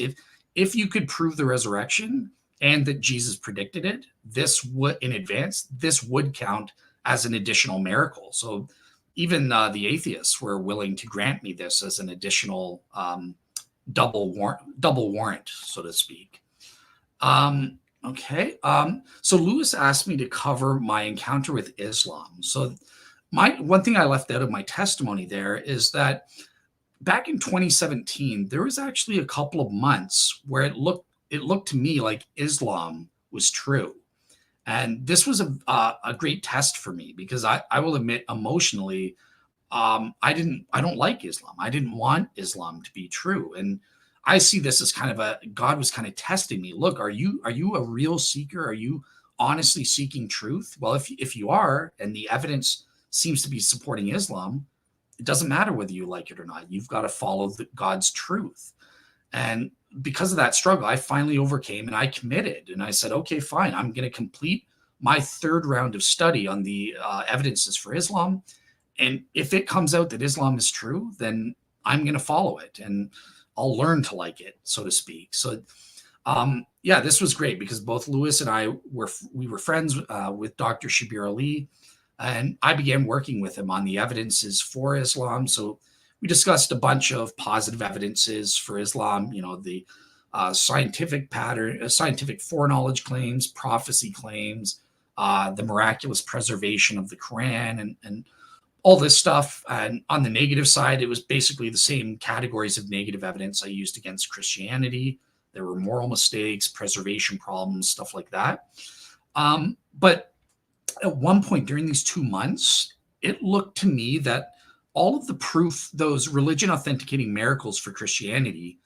if you could prove the resurrection and that Jesus predicted it, this would, in advance, this would count as an additional miracle. So even the atheists were willing to grant me this as an additional double warrant, so to speak. Okay. So Lewis asked me to cover my encounter with Islam. So one thing I left out of my testimony there is that back in 2017, there was actually a couple of months where it looked to me like Islam was true. And this was a great test for me, because I will admit emotionally, I don't like Islam. I didn't want Islam to be true. And I see this as kind of God was kind of testing me. Look, are you a real seeker? Are you honestly seeking truth? Well, if you are, and the evidence seems to be supporting Islam, it doesn't matter whether you like it or not. You've got to follow God's truth. And because of that struggle, I finally overcame and I committed. And I said, okay, fine. I'm going to complete my 3rd round of study on the evidences for Islam. And if it comes out that Islam is true, then I'm going to follow it and I'll learn to like it, so to speak. So, yeah, this was great because both Lewis and I were friends with Dr. Shabir Ali, and I began working with him on the evidences for Islam. So we discussed a bunch of positive evidences for Islam, the scientific pattern, scientific foreknowledge claims, prophecy claims, the miraculous preservation of the Quran, and all this stuff. And on the negative side, it was basically the same categories of negative evidence I used against Christianity. There were moral mistakes, preservation problems, stuff like that. But at one point during these 2 months, it looked to me that all of the proof, those religion authenticating miracles for Christianity,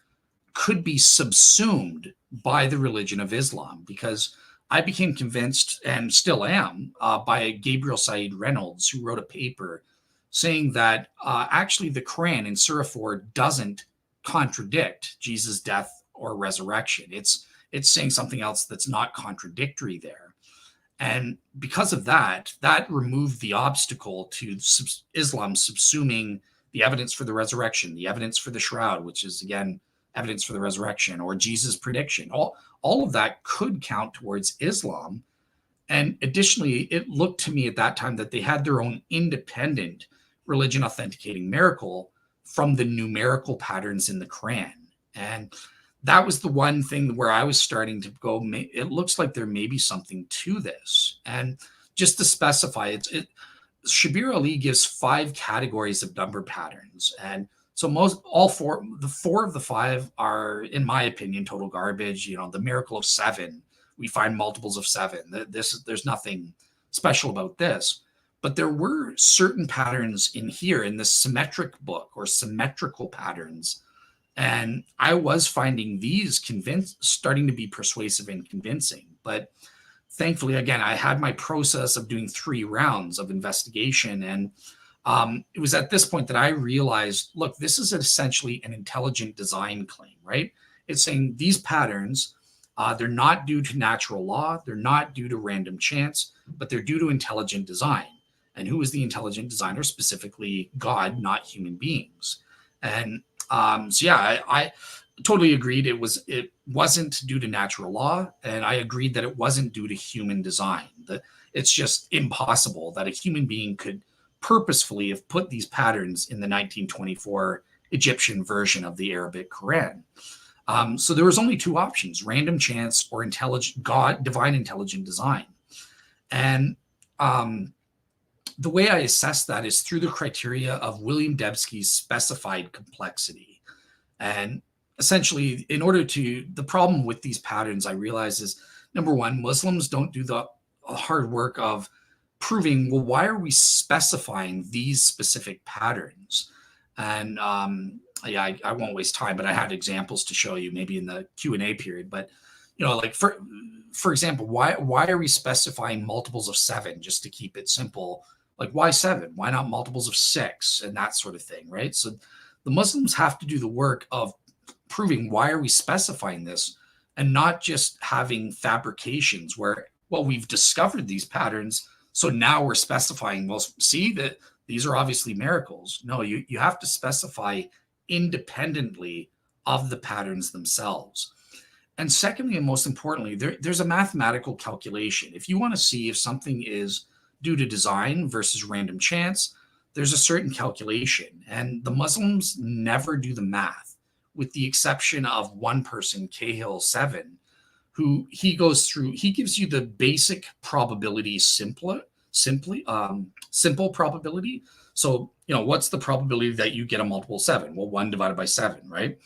could be subsumed by the religion of Islam, because I became convinced, and still am, by Gabriel Said Reynolds, who wrote a paper saying that actually the Quran in Surah 4 doesn't contradict Jesus' death or resurrection. It's saying something else that's not contradictory there. And because of that removed the obstacle to Islam subsuming the evidence for the resurrection, the evidence for the shroud, which is, again, evidence for the resurrection, or Jesus' prediction. All of that could count towards Islam. And additionally, it looked to me at that time that they had their own independent religion authenticating miracle from the numerical patterns in the Quran. And that was the one thing where I was starting to go, it looks like there may be something to this. And just to specify, Shabir Ali gives 5 categories of number patterns. And so the 4 of the 5 are, in my opinion, total garbage. The miracle of 7, we find multiples of 7. There's nothing special about this. But there were certain patterns in here in the symmetric book, or symmetrical patterns. And I was finding these starting to be persuasive and convincing. But thankfully, again, I had my process of doing 3 rounds of investigation. And it was at this point that I realized, look, this is essentially an intelligent design claim, right? It's saying these patterns, they're not due to natural law, they're not due to random chance, but they're due to intelligent design. And who is the intelligent designer? Specifically, God, not human beings. And so, yeah, I totally agreed. It wasn't due to natural law, and I agreed that it wasn't due to human design. That it's just impossible that a human being could purposefully have put these patterns in the 1924 Egyptian version of the Arabic Quran. So there was only 2 options: random chance or divine intelligent design. And the way I assess that is through the criteria of William Debsky's specified complexity. And essentially, the problem with these patterns, I realize, is number one, Muslims don't do the hard work of proving, well, why are we specifying these specific patterns? And yeah, I won't waste time, but I had examples to show you maybe in the Q&A period. But, like for example, why are we specifying multiples of 7 just to keep it simple? Like, why 7? Why not multiples of 6 and that sort of thing, right? So the Muslims have to do the work of proving why are we specifying this, and not just having fabrications where, well, we've discovered these patterns, so now we're specifying, well, see that these are obviously miracles. No, you have to specify independently of the patterns themselves. And secondly, and most importantly, there's a mathematical calculation. If you want to see if something is due to design versus random chance, there's a certain calculation, and the Muslims never do the math, with the exception of one person, Cahill 7, who he gives you the basic probability simple probability. So, what's the probability that you get a multiple 7? Well, 1 divided by 7, right?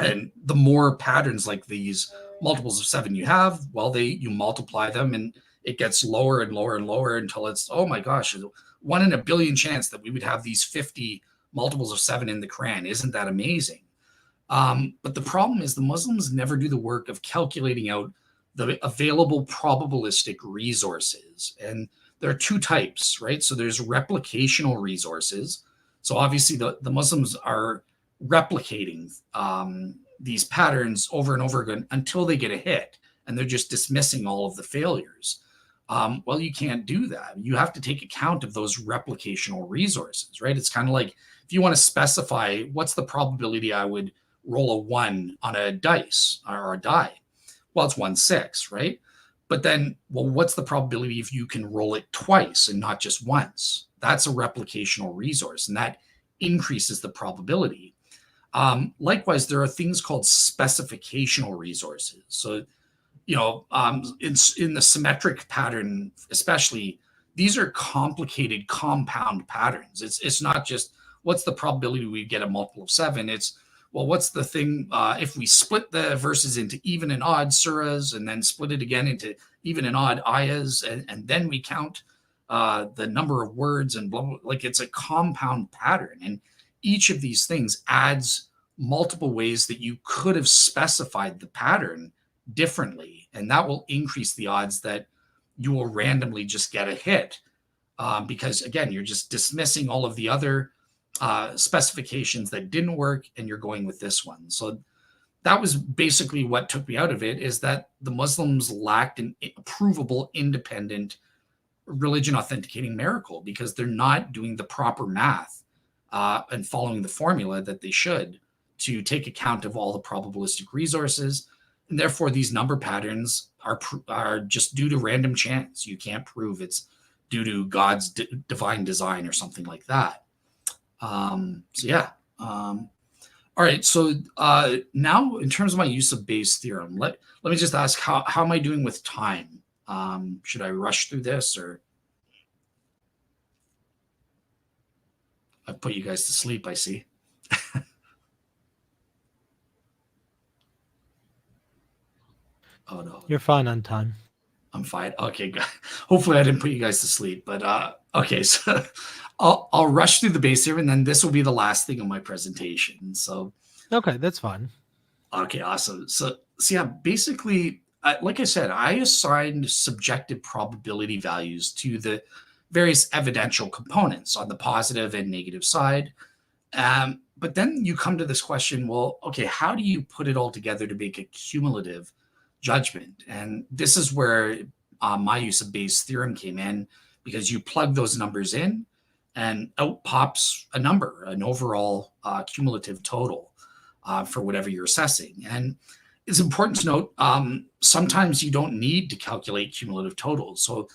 And the more patterns like these multiples of 7 you have, well, you multiply them, and it gets lower and lower and lower until it's, oh my gosh, 1 in a billion chance that we would have these 50 multiples of 7 in the Quran. Isn't that amazing? But the problem is the Muslims never do the work of calculating out the available probabilistic resources. And there are 2 types, right? So there's replicational resources. So obviously the Muslims are replicating these patterns over and over again until they get a hit, and they're just dismissing all of the failures. Well, you can't do that. You have to take account of those replicational resources, right? It's kind of like if you want to specify what's the probability I would roll a 1 on a dice or a die. Well, it's 1/6, right? But then, well, what's the probability if you can roll it twice and not just once? That's a replicational resource, and that increases the probability. Likewise, there are things called specificational resources. So, in the symmetric pattern, especially, these are complicated compound patterns. It's not just what's the probability we get a multiple of 7. It's, well, what's the thing if we split the verses into even and odd surahs and then split it again into even and odd ayahs, and then we count the number of words and blah, blah, like it's a compound pattern. And each of these things adds multiple ways that you could have specified the pattern differently. And that will increase the odds that you will randomly just get a hit because, again, you're just dismissing all of the other specifications that didn't work, and you're going with this one. So that was basically what took me out of it, is that the Muslims lacked an provable, independent religion authenticating miracle because they're not doing the proper math and following the formula that they should to take account of all the probabilistic resources. And therefore, these number patterns are just due to random chance. You can't prove it's due to God's divine design or something like that. All right. So now, in terms of my use of Bayes' theorem, let me just ask, how am I doing with time? Should I rush through this, or I've put you guys to sleep, I see. Oh no, You're fine on time. I'm fine. Okay, good. Hopefully I didn't put you guys to sleep, but okay. So I'll rush through the Bayes theorem, and then this will be the last thing on my presentation. So Okay, that's fine. okay, awesome. So yeah, basically, like I said, I assigned subjective probability values to the various evidential components on the positive and negative side. But then you come to this question, well, okay, how do you put it all together to make a cumulative judgment? And this is where my use of Bayes' theorem came in, because you plug those numbers in and out pops a number, an overall cumulative total for whatever you're assessing. And it's important to note, sometimes you don't need to calculate cumulative totals. So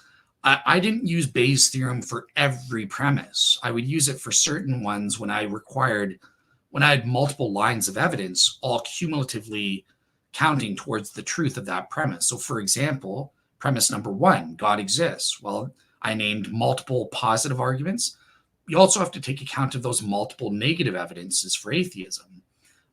I didn't use Bayes' theorem for every premise. I would use it for certain ones when I had multiple lines of evidence, all cumulatively counting towards the truth of that premise. So for example, premise number 1, God exists. Well, I named multiple positive arguments. You also have to take account of those multiple negative evidences for atheism.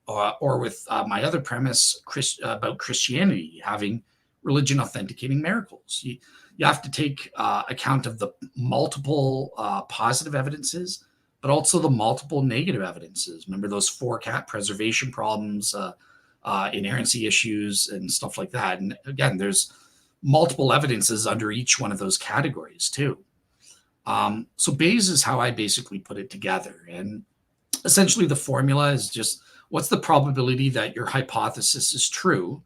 Or with my other premise about Christianity, having religion authenticating miracles. You have to take account of the multiple positive evidences, but also the multiple negative evidences. Remember those 4 cat preservation problems, inerrancy issues, and stuff like that. And again, there's multiple evidences under each one of those categories too. So Bayes is how I basically put it together. And essentially the formula is just, what's the probability that your hypothesis is true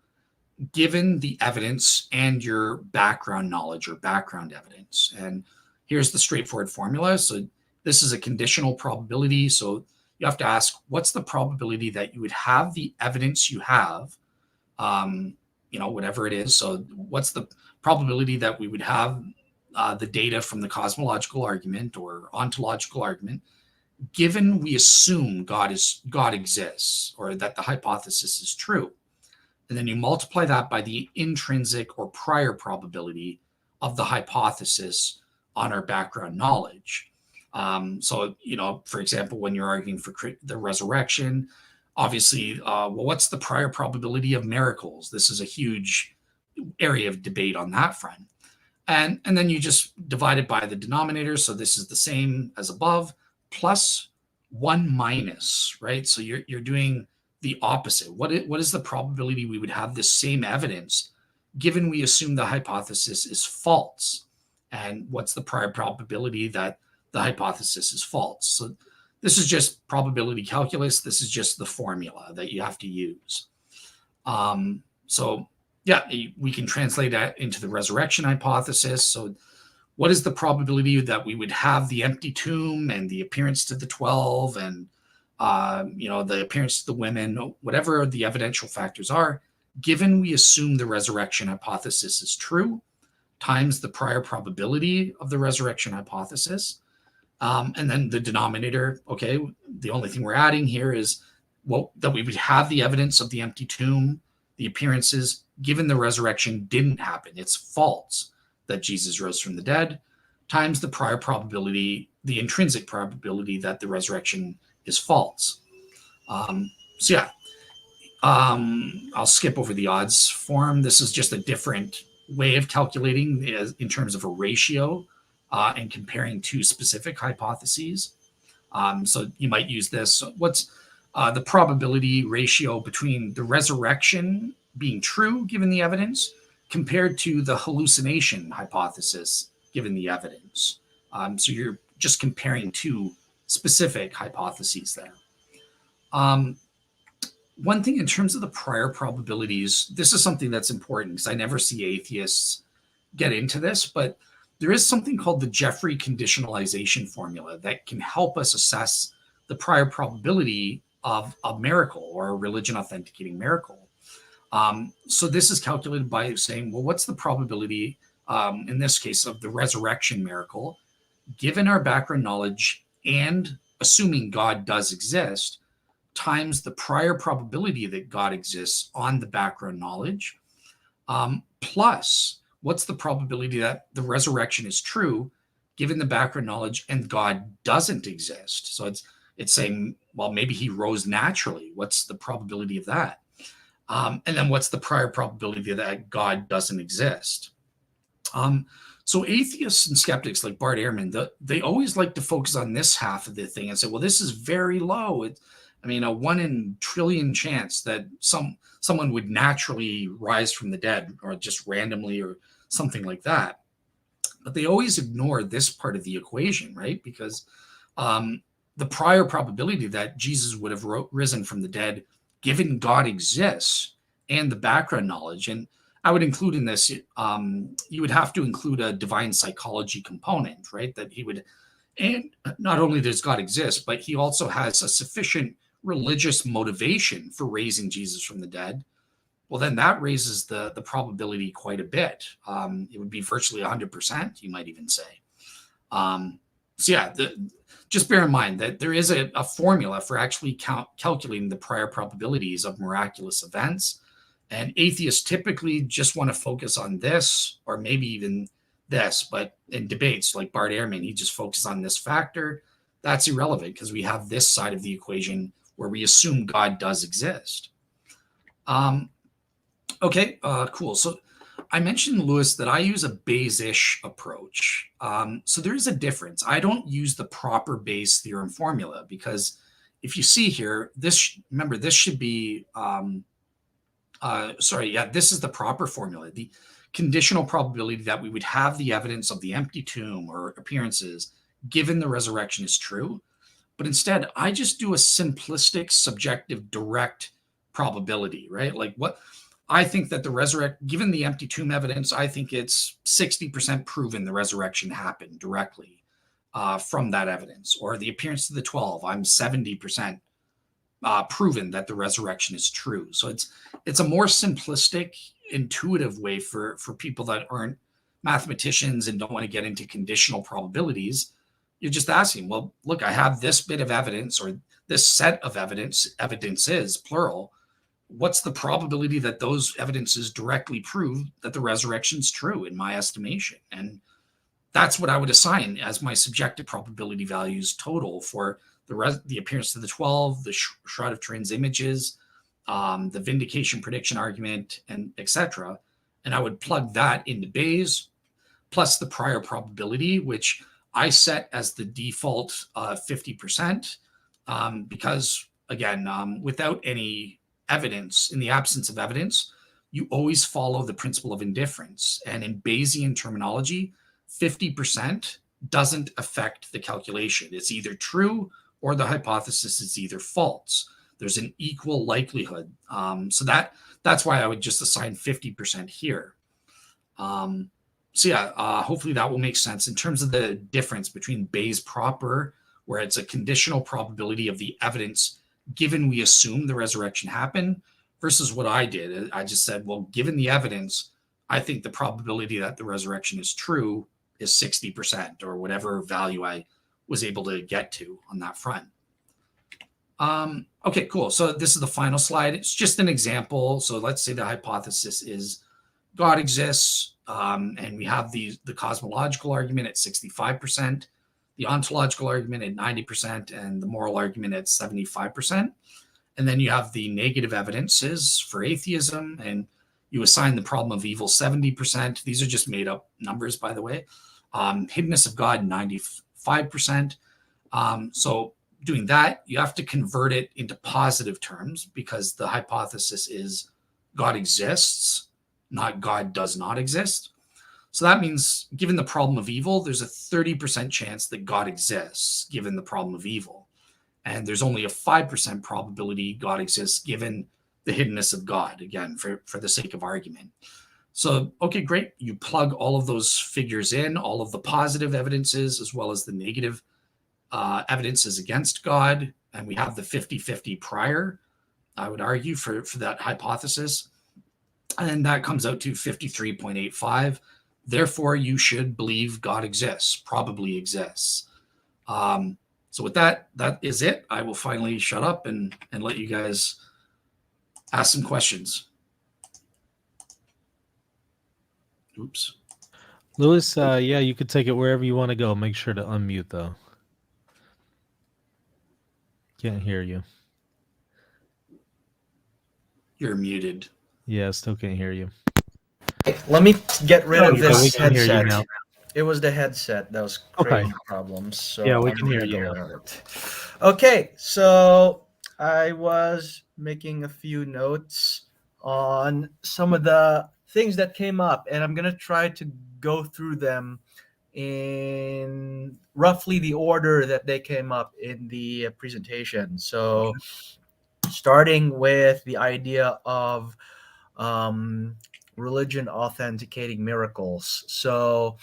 given the evidence and your background knowledge or background evidence? And here's the straightforward formula. So this is a conditional probability. So you have to ask, what's the probability that you would have the evidence you have, whatever it is. So what's the probability that we would have the data from the cosmological argument or ontological argument, given we assume God exists, or that the hypothesis is true? And then you multiply that by the intrinsic or prior probability of the hypothesis on our background knowledge. So, for example, when you're arguing for the resurrection, obviously, what's the prior probability of miracles? This is a huge area of debate on that front. And then you just divide it by the denominator. So this is the same as above, plus 1 minus, right? So you're doing the opposite. What is the probability we would have this same evidence given we assume the hypothesis is false? And what's the prior probability that the hypothesis is false? So this is just probability calculus. This is just the formula that you have to use. So yeah, we can translate that into the resurrection hypothesis. So what is the probability that we would have the empty tomb and the appearance to the 12 and the appearance to the women, whatever the evidential factors are, given we assume the resurrection hypothesis is true, times the prior probability of the resurrection hypothesis. And then the denominator, okay, the only thing we're adding here is that we would have the evidence of the empty tomb, the appearances, given the resurrection didn't happen. It's false that Jesus rose from the dead, times the prior probability, the intrinsic probability that the resurrection is false. I'll skip over the odds form. This is just a different way of calculating in terms of a ratio and comparing 2 specific hypotheses. So you might use this. What's the probability ratio between the resurrection being true given the evidence compared to the hallucination hypothesis given the evidence? So you're just comparing 2 specific hypotheses there. One thing in terms of the prior probabilities, this is something that's important because I never see atheists get into this, but there is something called the Jeffrey conditionalization formula that can help us assess the prior probability of a miracle or a religion authenticating miracle. So this is calculated by saying, well, what's the probability, in this case, of the resurrection miracle, given our background knowledge and assuming God does exist, times the prior probability that God exists on the background knowledge, plus what's the probability that the resurrection is true given the background knowledge and God doesn't exist. So it's saying, well, maybe he rose naturally. What's the probability of that? And then what's the prior probability that God doesn't exist? So atheists and skeptics like Bart Ehrman, they always like to focus on this half of the thing and say, well, this is very low. I mean, a 1 in trillion chance that someone would naturally rise from the dead, or just randomly, or something like that. But they always ignore this part of the equation, right? Because the prior probability that Jesus would have risen from the dead, given God exists, and the background knowledge, and I would include in this, you would have to include a divine psychology component, right? That he would, and not only does God exist, but he also has a sufficient religious motivation for raising Jesus from the dead. Well, then that raises the probability quite a bit. It would be virtually 100%, you might even say. So yeah, just bear in mind that there is a formula for actually calculating the prior probabilities of miraculous events. And atheists typically just want to focus on this, or maybe even this, but in debates like Bart Ehrman, he just focuses on this factor. That's irrelevant because we have this side of the equation where we assume God does exist. Okay, cool. So I mentioned, Luis, that I use a Bayes-ish approach. So there is a difference. I don't use the proper Bayes theorem formula because if you see here, remember, this should be, this is the proper formula. The conditional probability that we would have the evidence of the empty tomb or appearances given the resurrection is true. But instead, I just do a simplistic, subjective, direct probability, right? Like what I think that given the empty tomb evidence, I think it's 60% proven the resurrection happened directly from that evidence. Or the appearance of the 12, I'm 70% proven that the resurrection is true. So it's a more simplistic, intuitive way for people that aren't mathematicians and don't want to get into conditional probabilities. You're just asking, well, look, I have this bit of evidence, or this set of evidences, plural. What's the probability that those evidences directly prove that the resurrection is true in my estimation? And that's what I would assign as my subjective probability values total for the appearance of the 12, the Shroud of Turin's images, the vindication prediction argument, and etc. And I would plug that into Bayes, plus the prior probability, which I set as the default 50%, because, again, without any evidence, in the absence of evidence, you always follow the principle of indifference. And in Bayesian terminology, 50% doesn't affect the calculation. It's either true or the hypothesis is either false. There's an equal likelihood. So that's why I would just assign 50% here. Hopefully that will make sense in terms of the difference between Bayes proper, where it's a conditional probability of the evidence given we assume the resurrection happened, versus what I did. I just said, well, given the evidence, I think the probability that the resurrection is true is 60%, or whatever value I was able to get to on that front. Okay, cool. So this is the final slide. It's just an example. So let's say the hypothesis is God exists, and we have the cosmological argument at 65%, the ontological argument at 90%, and the moral argument at 75%. And then you have the negative evidences for atheism, and you assign the problem of evil 70%. These are just made up numbers, by the way. Hiddenness of God, 95%. So doing that, you have to convert it into positive terms, because the hypothesis is God exists, not God does not exist. So that means, given the problem of evil, there's a 30% chance that God exists, given the problem of evil. And there's only a 5% probability God exists, given the hiddenness of God, again, for the sake of argument. So, okay, great. You plug all of those figures in, all of the positive evidences, as well as the negative evidences against God. And we have the 50-50 prior, I would argue, for that hypothesis. And that comes out to 53.85. Therefore, you should believe God exists, probably exists. So with that is it. I will finally shut up and let you guys ask some questions. Oops. Luis, yeah, you could take it wherever you want to go. Make sure to unmute, though. Can't hear you. You're muted. Yeah, still can't hear you. Let me get rid of we this can hear you headset. now. It was the headset that was creating problems. So Yeah, we I'm can hear gonna you get now. rid of it. Okay, so I was making a few notes on some of the things that came up, and I'm going to try to go through them in roughly the order that they came up in the presentation. So, starting with the idea of um, religion authenticating miracles. So,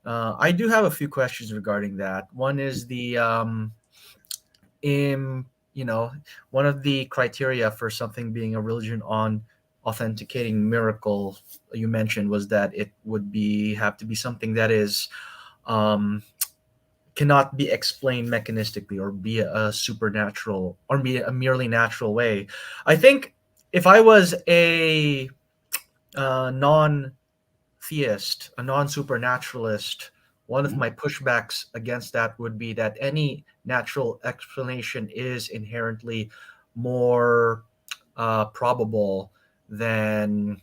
I do have a few questions regarding that. One is the in you know one of the criteria for something being a religion on authenticating miracle you mentioned was that it would be have to be something that is um, cannot be explained mechanistically or be a supernatural or be a merely natural way. I think if I was a non theist, a non supernaturalist, one of Mhm. my pushbacks against that would be that any natural explanation is inherently more probable than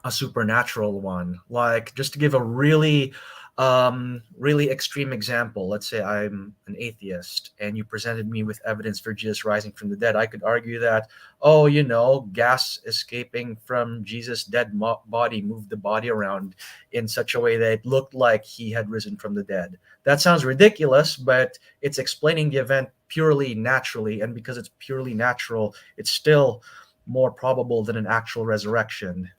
a supernatural one. Like, just to give a really extreme example, let's say I'm an atheist and you presented me with evidence for Jesus rising from the dead. I could argue that, oh, gas escaping from Jesus' dead body moved the body around in such a way that it looked like he had risen from the dead. That sounds ridiculous, but it's explaining the event purely naturally, and because it's purely natural, it's still more probable than an actual resurrection.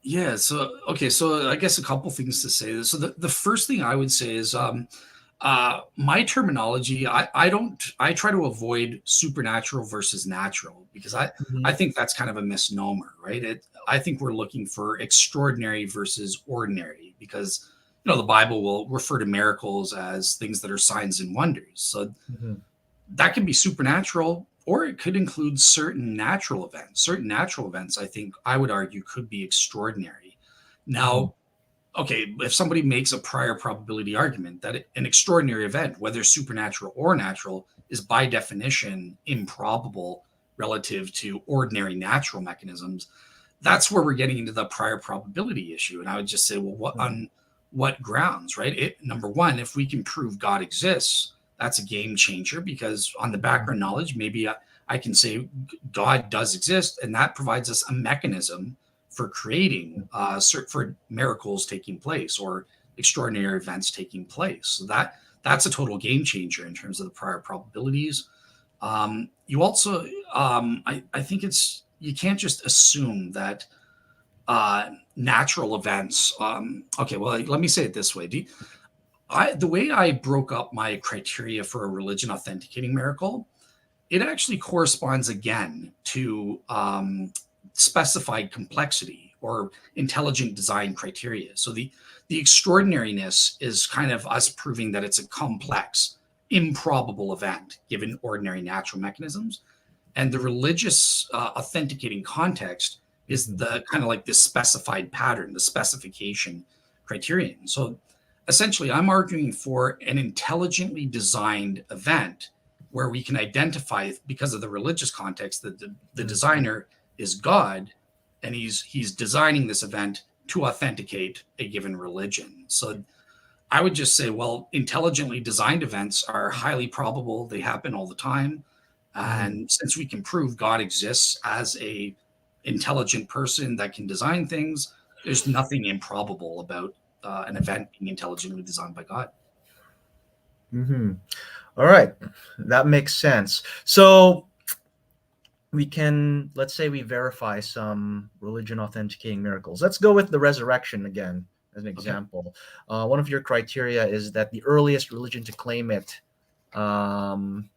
Yeah. So okay. So I guess a couple things to say. So the first thing I would say is my terminology. I try to avoid supernatural versus natural because I Mhm. think that's kind of a misnomer, right? I think we're looking for extraordinary versus ordinary because the Bible will refer to miracles as things that are signs and wonders. So Mhm. that can be supernatural or it could include certain natural events. Certain natural events, I think, I would argue, could be extraordinary. Mhm. Now, okay, if somebody makes a prior probability argument that an extraordinary event, whether supernatural or natural, is by definition improbable relative to ordinary natural mechanisms, that's where we're getting into the prior probability issue. And I would just say, well, Mhm. on what grounds, right? Number one, if we can prove God exists, that's a game changer because on the background knowledge, maybe I can say God does exist, and that provides us a mechanism for creating for miracles taking place or extraordinary events taking place. So that's a total game changer in terms of the prior probabilities. You also, I think it's you can't just assume that natural events. Okay, well, let me say it this way: the way I broke up my criteria for a religion authenticating miracle, it actually corresponds again to specified complexity or intelligent design criteria. So the extraordinariness is kind of us proving that it's a complex, improbable event given ordinary natural mechanisms, and the religious authenticating context is Mhm. the kind of like this specified pattern, the specification criterion. So essentially, I'm arguing for an intelligently designed event where we can identify, because of the religious context, that the Mhm. designer is God, and he's designing this event to authenticate a given religion. So I would just say, well, intelligently designed events are highly probable. They happen all the time. Mhm. And since we can prove God exists as a intelligent person that can design things, there's nothing improbable about an event being intelligently designed by God. Mhm. All right, that makes sense. So let's say we verify some religion authenticating miracles. Let's go with the resurrection again as an Okay. example. One of your criteria is that the earliest religion to claim it um,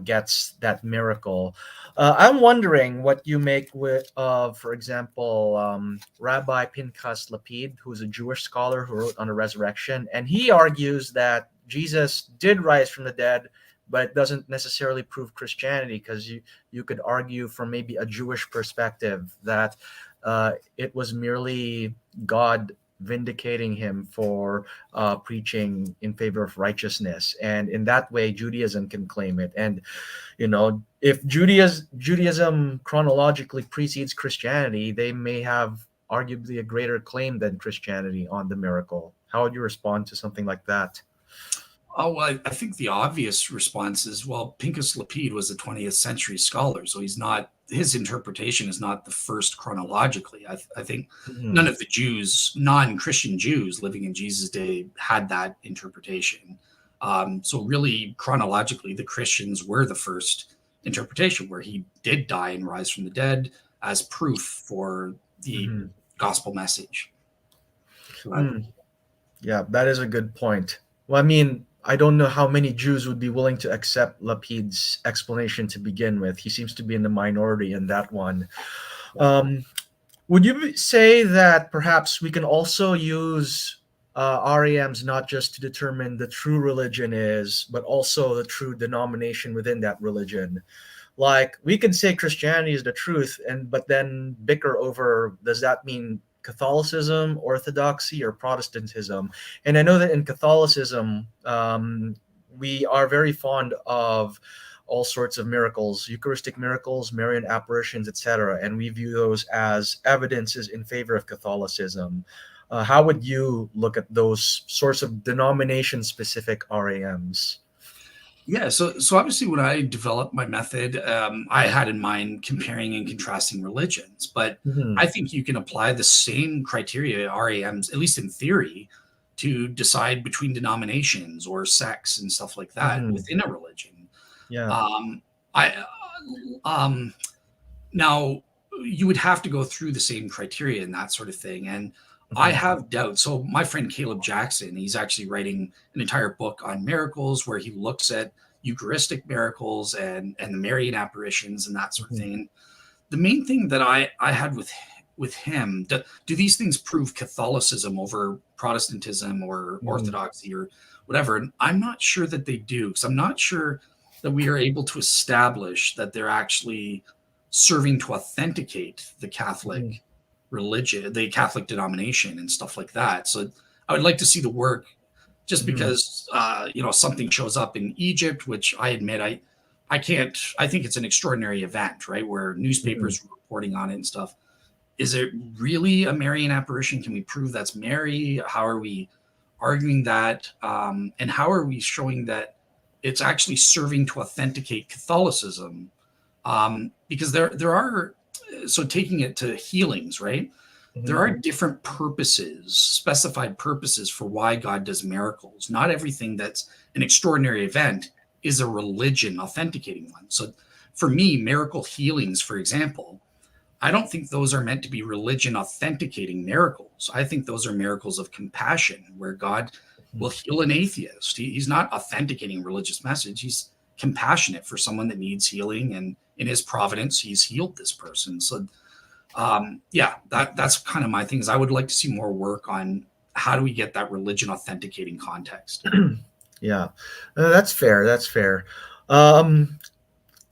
gets that miracle. I'm wondering what you make of, for example, Rabbi Pinchas Lapid, who's a Jewish scholar who wrote on the resurrection, and he argues that Jesus did rise from the dead, but it doesn't necessarily prove Christianity because you could argue from maybe a Jewish perspective that it was merely God vindicating him for preaching in favor of righteousness, and in that way Judaism can claim it. And if Judaism chronologically precedes Christianity, they may have arguably a greater claim than Christianity on the miracle. How would you respond to something like that? Oh, well, I think the obvious response is, well, Pincus Lapide was a 20th century scholar, so he's not, his interpretation is not the first chronologically. I think none Mhm. of the Jews, non-Christian Jews living in Jesus' day had that interpretation. So really, chronologically, the Christians were the first interpretation where he did die and rise from the dead as proof for the Mhm. gospel message. So that, Mm. Yeah, that is a good point. Well, I mean, I don't know how many Jews would be willing to accept Lapid's explanation to begin with. He seems to be in the minority in that one. Um, would you say that perhaps we can also use REMs not just to determine the true religion is, but also the true denomination within that religion? Like we can say Christianity is the truth, and but then bicker over does that mean Catholicism, Orthodoxy, or Protestantism? And I know that in Catholicism, we are very fond of all sorts of miracles, Eucharistic miracles, Marian apparitions, etc., and we view those as evidences in favor of Catholicism. How would you look at those sorts of denomination-specific RAMs? yeah, so obviously when I developed my method, I had in mind comparing and contrasting religions, but Hmm. I think you can apply the same criteria RAMs, at least in theory, to decide between denominations or sects and stuff like that Hmm. within a religion. Yeah. Um, I um, Now you would have to go through the same criteria and that sort of thing, and I Hmm. have doubts. So my friend Caleb Jackson, he's actually writing an entire book on miracles where he looks at Eucharistic miracles and the Marian apparitions and that sort of Hmm. thing. The main thing that I had with him, do these things prove Catholicism over Protestantism or Hmm. Orthodoxy or whatever? And I'm not sure that they do, because I'm not sure that we are able to establish that they're actually serving to authenticate the Hmm. Catholic religion, the Catholic denomination, and stuff like that. So I would like to see the work, just Hmm. because something shows up in Egypt, which I admit I can't. I think it's an extraordinary event, right, where Hmm. newspapers are reporting on it and stuff. Is it really a Marian apparition? Can we prove that's Mary? How are we arguing that? And how are we showing that it's actually serving to authenticate Catholicism? Because there are, so taking it to healings, right? There Hmm. are different purposes, specified purposes for why God does miracles. Not everything that's an extraordinary event is a religion authenticating one. So for me, miracle healings, for example, I don't think those are meant to be religion authenticating miracles. I think those are miracles of compassion where God will heal an atheist. He's not authenticating religious message. He's compassionate for someone that needs healing, and in his providence, he's healed this person. So yeah, that's kind of my thing. Is I would like to see more work on how do we get that religion authenticating context. Yeah, that's fair. That's fair. Um,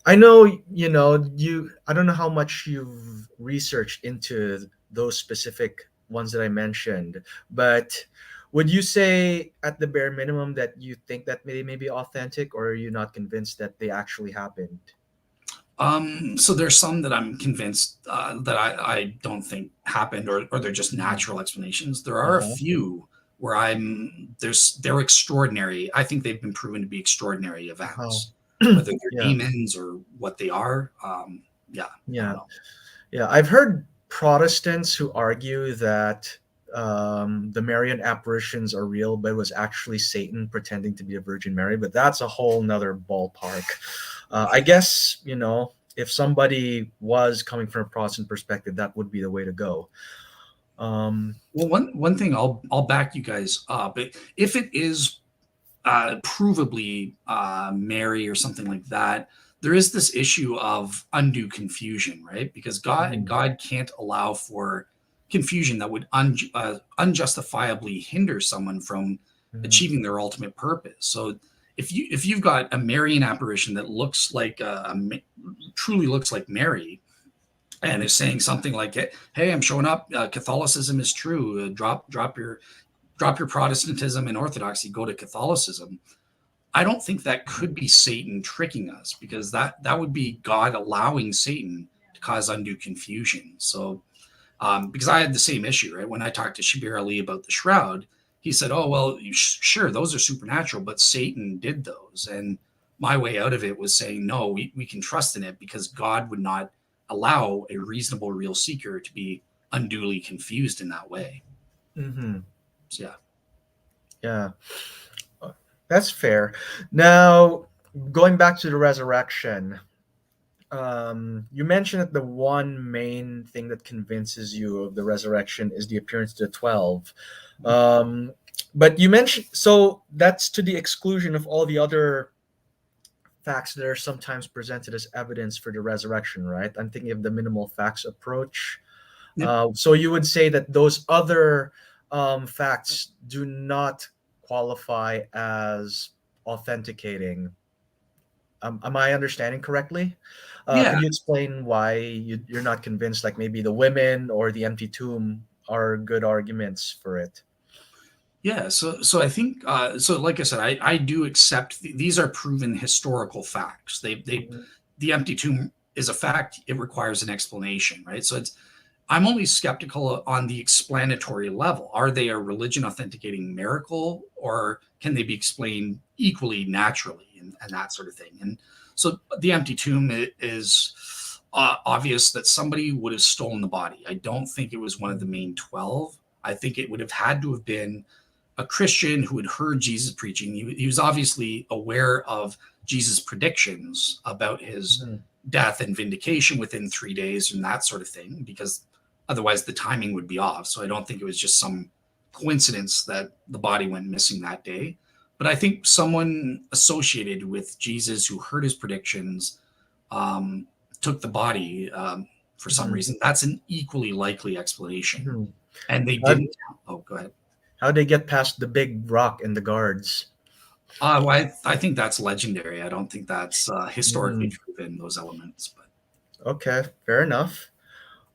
I know, you. I don't know how much you've researched into those specific ones that I mentioned, but would you say, at the bare minimum, that you think that they may be authentic, or are you not convinced that they actually happened? So there's some that I'm convinced that I don't think happened, or they're just Mhm. natural explanations. There are a Uh-huh. few where they're extraordinary. I think they've been proven to be extraordinary How? events, whether they're Yeah, demons or what they are. Yeah, I don't yeah. know. Yeah, I've heard Protestants who argue that the Marian apparitions are real, but it was actually Satan pretending to be a Virgin Mary. But that's a whole nother ballpark. I guess, if somebody was coming from a Protestant perspective, that would be the way to go. Um, Well, one thing I'll back you guys up. If it is provably Mary or something like that, there is this issue of undue confusion, right? Because mhm, God can't allow for confusion that would unjustifiably hinder someone from mhm, achieving their ultimate purpose. So if you've got a Marian apparition that looks like truly looks like Mary, and is saying something like, "Hey, I'm showing up. Catholicism is true. Drop your Protestantism and Orthodoxy. Go to Catholicism." I don't think that could be Satan tricking us, because that would be God allowing Satan to cause undue confusion. So, because I had the same issue, right? When I talked to Shabir Ali about the shroud, he said, "Oh well, sure, those are supernatural, but Satan did those." And my way out of it was saying, "No, we can trust in it because God would not allow a reasonable, real seeker to be unduly confused in that way." Mm-hmm. So yeah. Yeah, that's fair. Now, going back to the resurrection, you mentioned that the one main thing that convinces you of the resurrection is the appearance to the 12. Um, but you mentioned, so that's to the exclusion of all the other facts that are sometimes presented as evidence for the resurrection, right? I'm thinking of the minimal facts approach. Yep. So you would say that those other facts do not qualify as authenticating. Am I understanding correctly? Yeah. Could you explain why you're not convinced, like maybe the women or the empty tomb are good arguments for it? Yeah, so I think so. Like I said, I do accept these are proven historical facts. They Mhm. the empty tomb is a fact. It requires an explanation, right? So it's I'm only skeptical on the explanatory level. Are they a religion authenticating miracle, or can they be explained equally naturally and that sort of thing? And so the empty tomb is obvious that somebody would have stolen the body. I don't think it was one of the main 12. I think it would have had to have been a Christian who had heard Jesus preaching. He was obviously aware of Jesus' predictions about his Mhm. death and vindication within 3 days and that sort of thing, because otherwise the timing would be off. So I don't think it was just some coincidence that the body went missing that day. But I think someone associated with Jesus who heard his predictions um, took the body for some Mhm. reason. That's an equally likely explanation. Mhm. And they How, didn't. Oh, go ahead. how'd they get past the big rock and the guards? Well, I think that's legendary. I don't think that's historically Mhm. proven, those elements, but Okay, fair enough.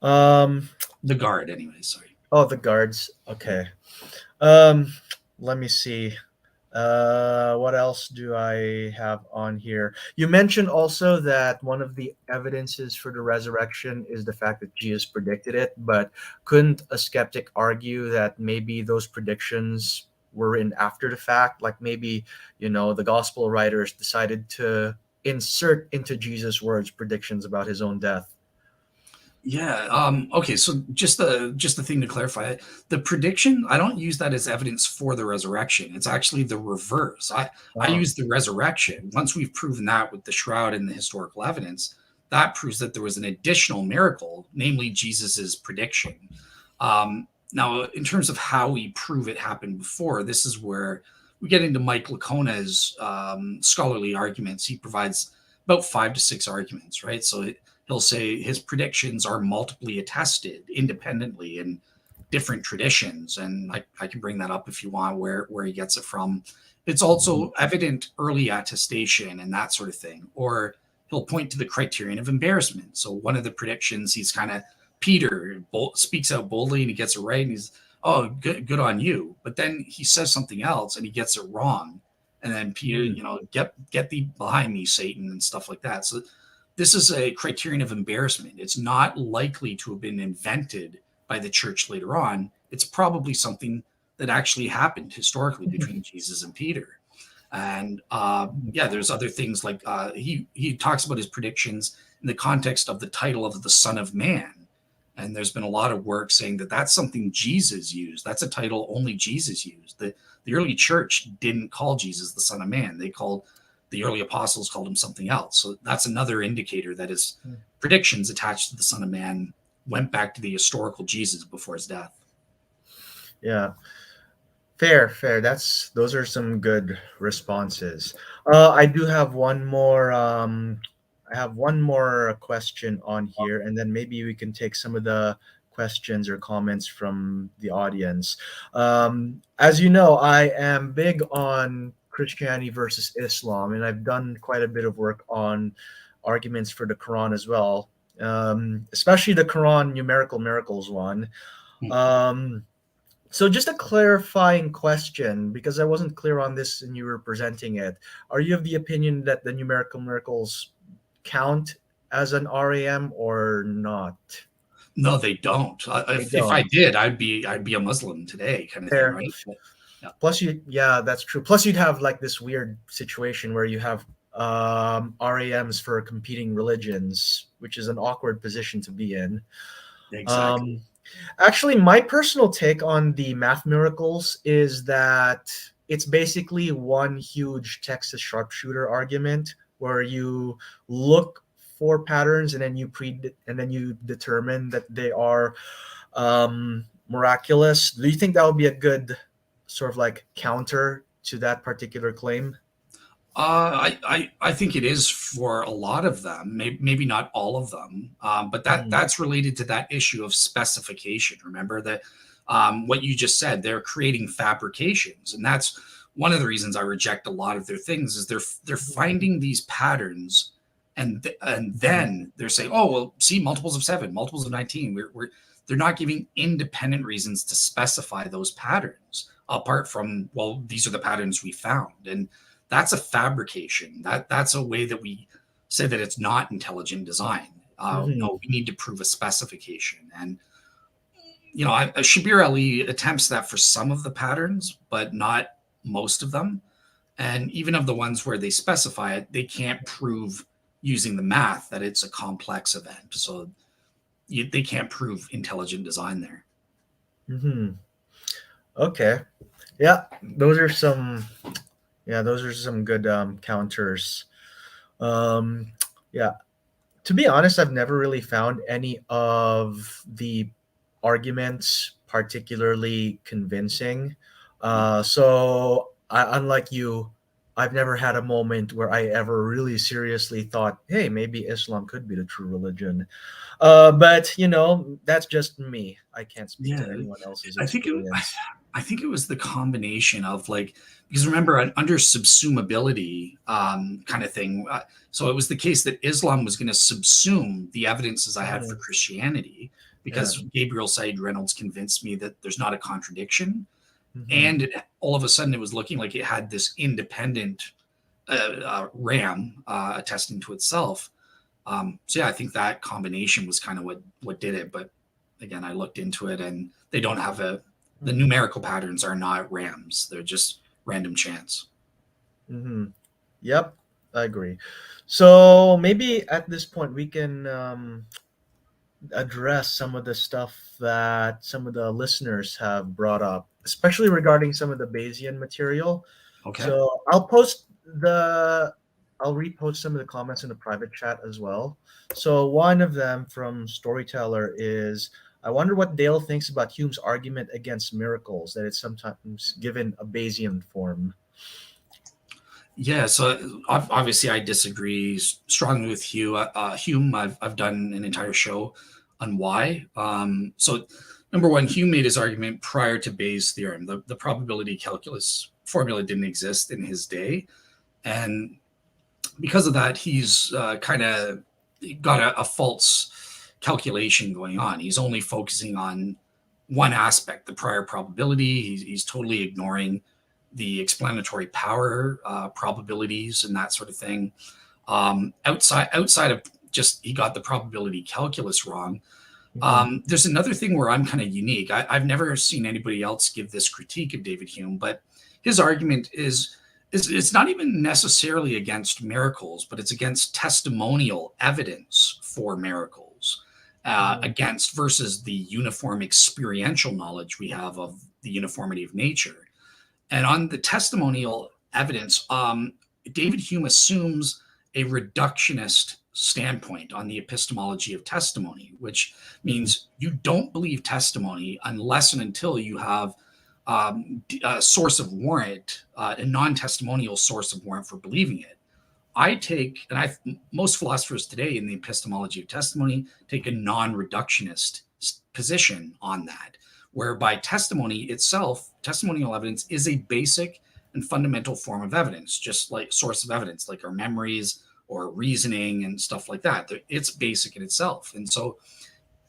Um, the guard, anyway. Sorry. oh, the guards. Okay. Um, let me see. What else do I have on here? You mentioned also that one of the evidences for the resurrection is the fact that Jesus predicted it, but couldn't a skeptic argue that maybe those predictions were in after the fact? Like maybe, the gospel writers decided to insert into Jesus' words predictions about his own death. Yeah. Okay. So just the thing to clarify, the prediction, I don't use that as evidence for the resurrection. It's actually the reverse. I Oh. use the resurrection. Once we've proven that with the shroud and the historical evidence, that proves that there was an additional miracle, namely Jesus's prediction. Now, in terms of how we prove it happened before, this is where we get into Mike Lacona's scholarly arguments. He provides about 5 to 6 arguments, right? So he'll say his predictions are multiply attested independently in different traditions. And I can bring that up if you want, where he gets it from. It's also evident early attestation and that sort of thing. Or he'll point to the criterion of embarrassment. So one of the predictions, he's kind of Peter speaks out boldly and he gets it right. And he's, oh, good on you. But then he says something else and he gets it wrong. And then Peter, get thee behind me, Satan, and stuff like that. So this is a criterion of embarrassment. It's not likely to have been invented by the church later on. It's probably something that actually happened historically between Jesus and Peter. And yeah, there's other things like he talks about his predictions in the context of the title of the Son of Man. And there's been a lot of work saying that that's something Jesus used. That's a title only Jesus used. The early church didn't call Jesus the Son of Man. The early apostles called him something else. So that's another indicator that his predictions attached to the Son of Man went back to the historical Jesus before his death. Yeah. Fair. Those are some good responses. I do have one more. I have one more question on here, and then maybe we can take some of the questions or comments from the audience. As you know, I am big on Christianity versus Islam, and I've done quite a bit of work on arguments for the Quran as well, especially the Quran numerical miracles one. Um, so just a clarifying question, because I wasn't clear on this and you were presenting it. Are you of the opinion that the numerical miracles count as an RAM or not? No, they don't. They If I don't. did, I'd be a Muslim today, kind of thing, Fair. right? Plus, yeah, that's true. Plus, you'd have like this weird situation where you have RAMs for competing religions, which is an awkward position to be in. Exactly. Um, Actually, my personal take on the math miracles is that it's basically one huge Texas sharpshooter argument where you look for patterns and then you determine that they are miraculous. Do you think that would be a good sort of like counter to that particular claim? I think it is for a lot of them, maybe not all of them, but Mhm. that's related to that issue of specification. Remember that what you just said, they're creating fabrications, and that's one of the reasons I reject a lot of their things is they're finding these patterns, and then they're saying, oh well, see multiples of 7, multiples of 19. They're not giving independent reasons to specify those patterns apart from well, these are the patterns we found and that's a fabrication. That's a way that we say that it's not intelligent design. Mhm. No, we need to prove a specification, and Shabir Ali attempts that for some of the patterns, but not most of them. And even of the ones where they specify it, they can't prove using the math that it's a complex event. So they can't prove intelligent design there. Mhm. Okay. Yeah, those are some. Yeah, those are some good counters. Um, yeah, to be honest, I've never really found any of the arguments particularly convincing. Unlike you, I've never had a moment where I ever really seriously thought, hey, maybe Islam could be the true religion. But, that's just me. I can't speak to Yeah, anyone else's I think it. experience. I think it was the combination of like because remember under subsumability kind of thing. So it was the case that Islam was going to subsume the evidences I had for Mhm. Christianity Yeah. because Gabriel Said Reynolds convinced me that there's not a contradiction, Hmm. and all of a sudden it was looking like it had this independent RAM attesting to itself. So yeah, I think that combination was kind of what did it. But again, I looked into it, and they don't have the numerical patterns are not RAMs; they're just random chance. Hmm. Yep, I agree. So maybe at this point we can address some of the stuff that some of the listeners have brought up, especially regarding some of the Bayesian material. Okay. So I'll repost some of the comments in the private chat as well. So one of them from Storyteller is I wonder what Dale thinks about Hume's argument against miracles, that it's sometimes given a Bayesian form. Yeah. So obviously, I disagree strongly with Hume. I've done an entire show on why. So number one, Hume made his argument prior to Bayes' theorem. The probability calculus formula didn't exist in his day, and because of that, he's kind of got a false calculation going on. He's only focusing on one aspect, the prior probability. He's totally ignoring the explanatory power probabilities and that sort of thing. Outside of just he got the probability calculus wrong. Mhm. There's another thing where I'm kind of unique. I've never seen anybody else give this critique of David Hume, but his argument is it's not even necessarily against miracles, but it's against testimonial evidence for miracles, Mhm. against versus the uniform experiential knowledge we have of the uniformity of nature. And on the testimonial evidence, David Hume assumes a reductionist standpoint on the epistemology of testimony, which Mhm. means you don't believe testimony unless and until you have a source of warrant, a non-testimonial source of warrant for believing it. I take, and I most philosophers today in the epistemology of testimony take a non-reductionist position on that, whereby testimony itself, testimonial evidence, is a basic and fundamental form of evidence, just like source of evidence, like our memories or reasoning and stuff like that. It's basic in itself, and so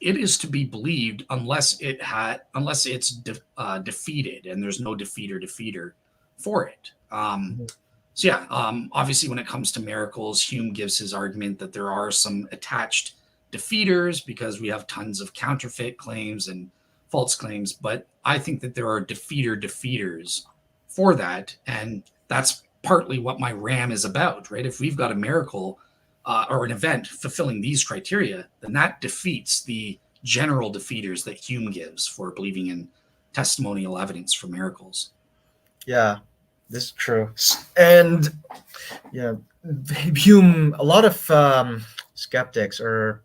it is to be believed unless it's defeated, and there's no defeater for it. Mhm. So yeah, obviously when it comes to miracles, Hume gives his argument that there are some attached defeaters because we have tons of counterfeit claims and false claims, but I think that there are defeaters for that. And that's partly what my RAM is about, right? If we've got a miracle or an event fulfilling these criteria, then that defeats the general defeaters that Hume gives for believing in testimonial evidence for miracles. Yeah, this is true. And yeah, Hume, a lot of skeptics are,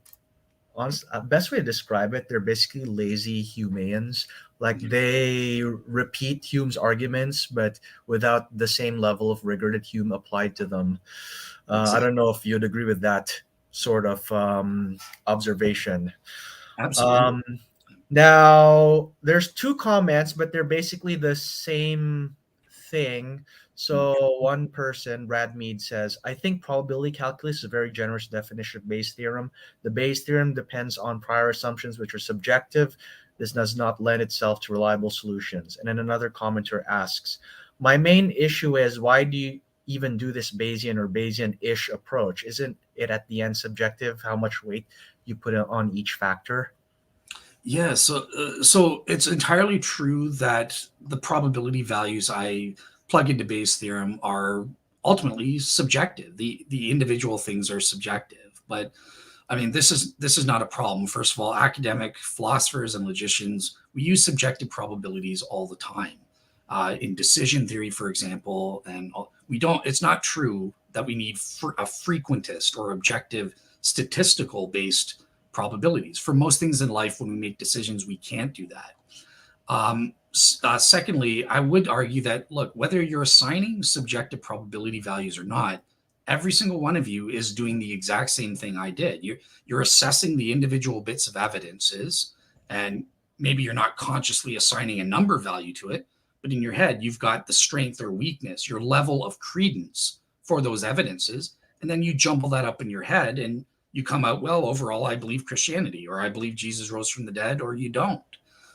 honest, best way to describe it, they're basically lazy Humeans. Like they repeat Hume's arguments, but without the same level of rigor that Hume applied to them. I don't know if you'd agree with that sort of observation. Absolutely. Now, there's two comments, but they're basically the same thing. So one person, Brad Mead, says, I think probability calculus is a very generous definition of Bayes' theorem. The Bayes' theorem depends on prior assumptions, which are subjective. This does not lend itself to reliable solutions. And then another commenter asks, my main issue is, why do you even do this Bayesian or Bayesian-ish approach? Isn't it at the end subjective how much weight you put on each factor? Yeah, so it's entirely true that the probability values I plug into Bayes' theorem are ultimately subjective. The individual things are subjective, but I mean this is not a problem. First of all, academic philosophers and logicians, we use subjective probabilities all the time in decision theory, for example, and we don't. It's not true that we need a frequentist or objective statistical based probabilities. For most things in life, when we make decisions, we can't do that. Secondly, I would argue that, look, whether you're assigning subjective probability values or not, every single one of you is doing the exact same thing I did. You're assessing the individual bits of evidences, and maybe you're not consciously assigning a number value to it, but in your head, you've got the strength or weakness, your level of credence for those evidences, and then you jumble that up in your head and you come out, well, overall, I believe Christianity, or I believe Jesus rose from the dead, or you don't.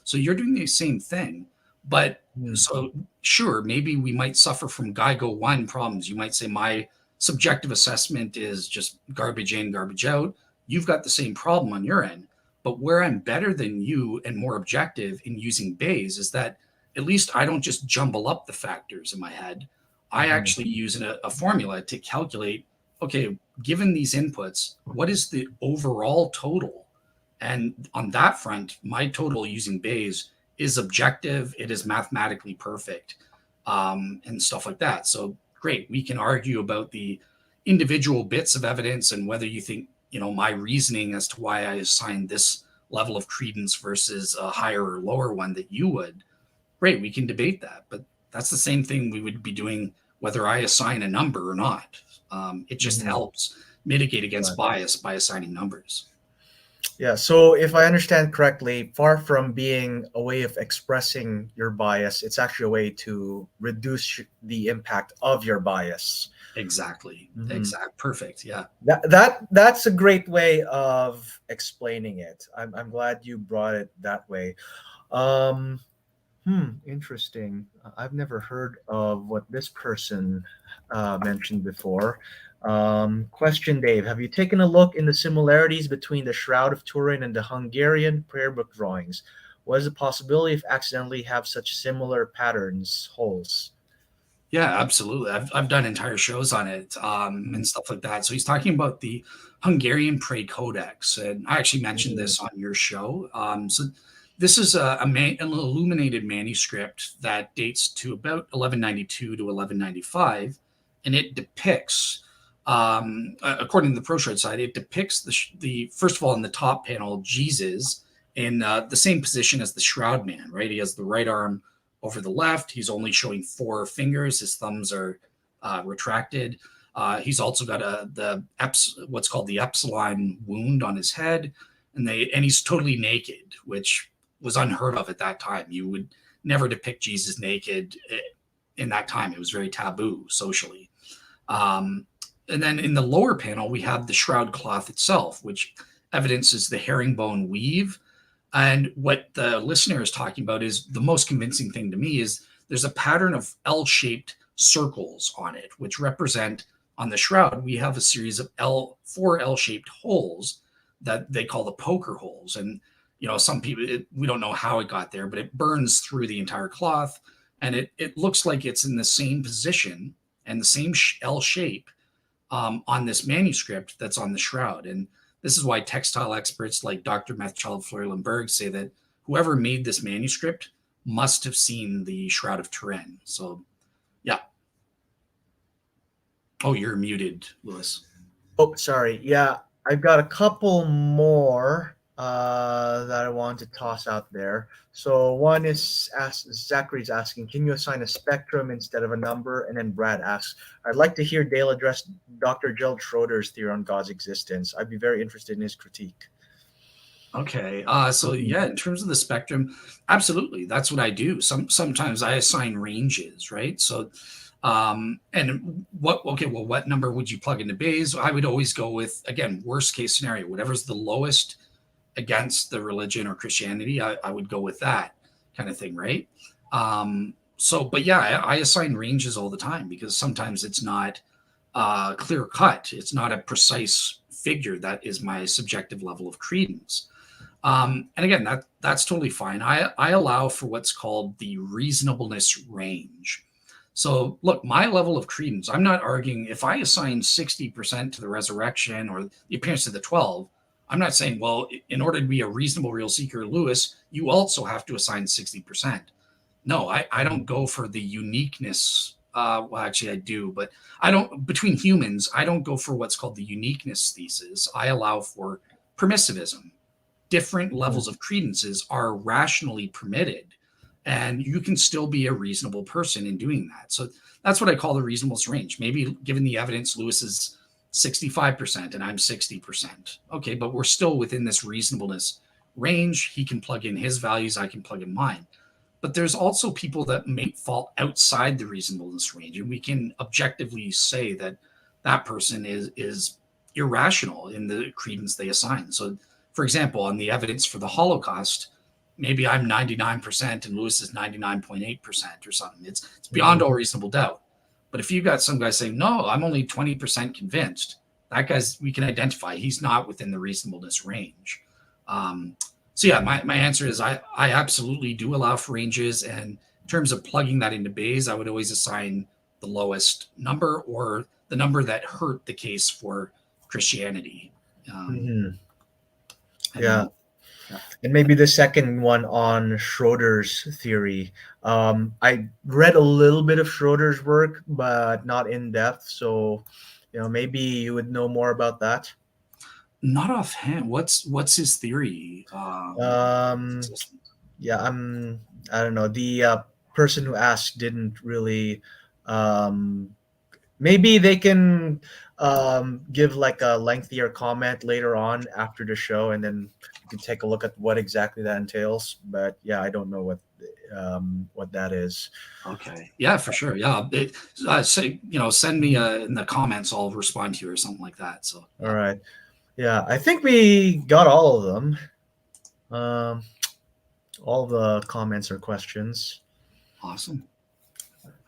So you're doing the same thing. But so sure, maybe we might suffer from GIGO 1 problems. You might say my subjective assessment is just garbage in, garbage out. You've got the same problem on your end. But where I'm better than you and more objective in using Bayes is that at least I don't just jumble up the factors in my head. I actually use a formula to calculate, okay, given these inputs, what is the overall total? And on that front, my total using Bayes is objective. It is mathematically perfect and stuff like that. So great. We can argue about the individual bits of evidence and whether you think, my reasoning as to why I assigned this level of credence versus a higher or lower one that you would. Great. We can debate that. But that's the same thing we would be doing whether I assign a number or not. It just helps mitigate against bias by assigning numbers. Yeah, so if I understand correctly, far from being a way of expressing your bias, it's actually a way to reduce the impact of your bias. Exactly. Perfect. Yeah. That's a great way of explaining it. I'm glad you brought it that way. Interesting. I've never heard of what this person mentioned before. Question, Dave. Have you taken a look in the similarities between the Shroud of Turin and the Hungarian prayer book drawings? What is the possibility of accidentally have such similar patterns, holes? Yeah, absolutely. I've done entire shows on it and stuff like that. So he's talking about the Hungarian Prayer Codex, and I actually mentioned this on your show. So this is an illuminated manuscript that dates to about 1192 to 1195, and it depicts, according to the Pro-Shred side, it depicts the first of all in the top panel Jesus in the same position as the Shroud Man, right? He has the right arm over the left. He's only showing 4 fingers. His thumbs are retracted. He's also got what's called the epsilon wound on his head, and he's totally naked, which was unheard of at that time. You would never depict Jesus naked in that time. It was very taboo socially. And then in the lower panel, we have the shroud cloth itself, which evidences the herringbone weave. And what the listener is talking about is the most convincing thing to me is there's a pattern of L-shaped circles on it, which represent, on the shroud, we have a series of 4 L-shaped holes that they call the poker holes. And, some people, we don't know how it got there, but it burns through the entire cloth. and it looks like it's in the same position and the same L shape on this manuscript that's on the shroud. And this is why textile experts like Dr. Methchild Fleury-Limburg say that whoever made this manuscript must have seen the Shroud of Turin. So, yeah. Oh, you're muted, Luis. Oh, sorry. Yeah, I've got a couple more that I want to toss out there. So one is Zachary's asking, can you assign a spectrum instead of a number? And then Brad asks, I'd like to hear Dale address Dr. Gerald Schroeder's theory on God's existence. I'd be very interested in his critique. Okay. So yeah, in terms of the spectrum, absolutely. That's what I do. Sometimes I assign ranges, right? So and what number would you plug into Bayes? I would always go with, again, worst case scenario, whatever's the lowest against the religion or Christianity, I would go with that kind of thing, right? But yeah, I assign ranges all the time because sometimes it's not clear cut. It's not a precise figure that is my subjective level of credence. And again, that's totally fine. I allow for what's called the reasonableness range. So look, my level of credence, I'm not arguing if I assign 60% to the resurrection or the appearance of the 12, I'm not saying, well, in order to be a reasonable real seeker, Lewis, you also have to assign 60%. No, I don't go for the uniqueness. Well, actually I do, but I don't, between humans, I don't go for what's called the uniqueness thesis. I allow for permissivism. Different levels of credences are rationally permitted, and you can still be a reasonable person in doing that. So that's what I call the reasonableness range. Maybe given the evidence, Lewis is 65% and I'm 60%. Okay, but we're still within this reasonableness range. He can plug in his values, I can plug in mine. But there's also people that may fall outside the reasonableness range, and we can objectively say that that person is irrational in the credence they assign. So, for example, on the evidence for the Holocaust, maybe I'm 99% and Lewis is 99.8% or something. It's beyond all reasonable doubt. But if you got some guy saying, no, I'm only 20% convinced, that guy's, we can identify he's not within the reasonableness range. So yeah, my answer is I absolutely do allow for ranges. And in terms of plugging that into Bayes, I would always assign the lowest number or the number that hurt the case for Christianity. Yeah. And maybe the second one on Schroeder's theory. I read a little bit of Schroeder's work, but not in depth. So, maybe you would know more about that. Not offhand. What's his theory? Yeah, I don't know. The person who asked didn't really. Maybe they can give like a lengthier comment later on after the show, and then you can take a look at what exactly that entails. But yeah, I don't know what that is. Okay. Yeah, for sure. Yeah. Send me in the comments. I'll respond to you or something like that. So. All right. Yeah, I think we got all of them. All the comments or questions. Awesome.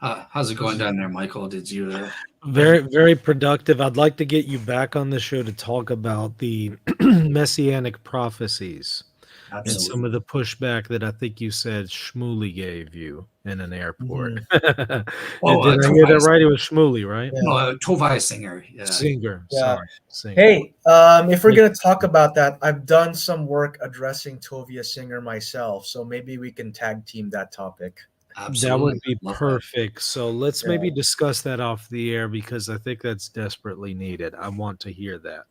How's it going down there, Michael? Did you? Very, very productive. I'd like to get you back on the show to talk about the messianic prophecies. Absolutely. And some of the pushback that I think you said Shmuley gave you in an airport. Oh, did I get it right? It was Shmuley, right? Yeah. No, Tovai Singer. Yeah. Singer. Yeah. Sorry. Singer. Hey, if we're going to talk about that, I've done some work addressing Tovia Singer myself, so maybe we can tag team that topic. Absolutely. That would be perfect. So let's maybe discuss that off the air because I think that's desperately needed. I want to hear that.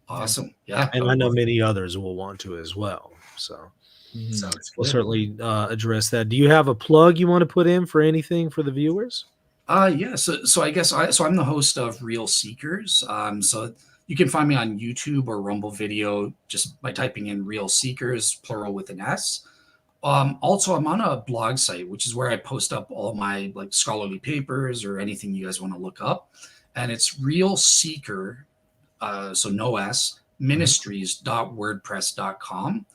Awesome. Yeah. And I know many others will want to as well. So we'll certainly address that. Do you have a plug you want to put in for anything for the viewers? Yeah. So I guess I'm the host of Real Seekers. So you can find me on YouTube or Rumble Video just by typing in Real Seekers, plural with an S. Also, I'm on a blog site, which is where I post up all my like scholarly papers or anything you guys want to look up. And it's Real Seeker, so no S, ministries.wordpress.com.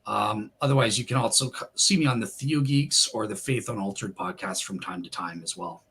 Otherwise, you can also see me on the Theo Geeks or the Faith Unaltered podcast from time to time as well.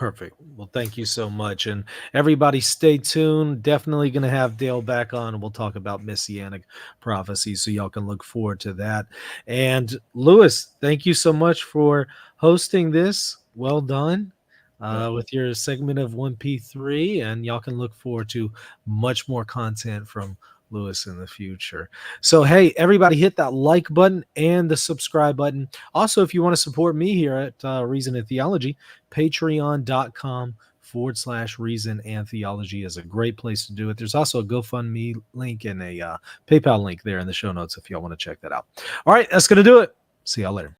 Perfect. Well, thank you so much. And everybody stay tuned. Definitely going to have Dale back on, and we'll talk about messianic prophecy. So y'all can look forward to that. And Luis, thank you so much for hosting this. Well done with your segment of 1P3. And y'all can look forward to much more content from Luis in the future. So, hey, everybody hit that like button and the subscribe button. Also, if you want to support me here at Reason and Theology, patreon.com/reason and theology is a great place to do it. There's also a GoFundMe link and a PayPal link there in the show notes if y'all want to check that out. All right, that's going to do it. See y'all later.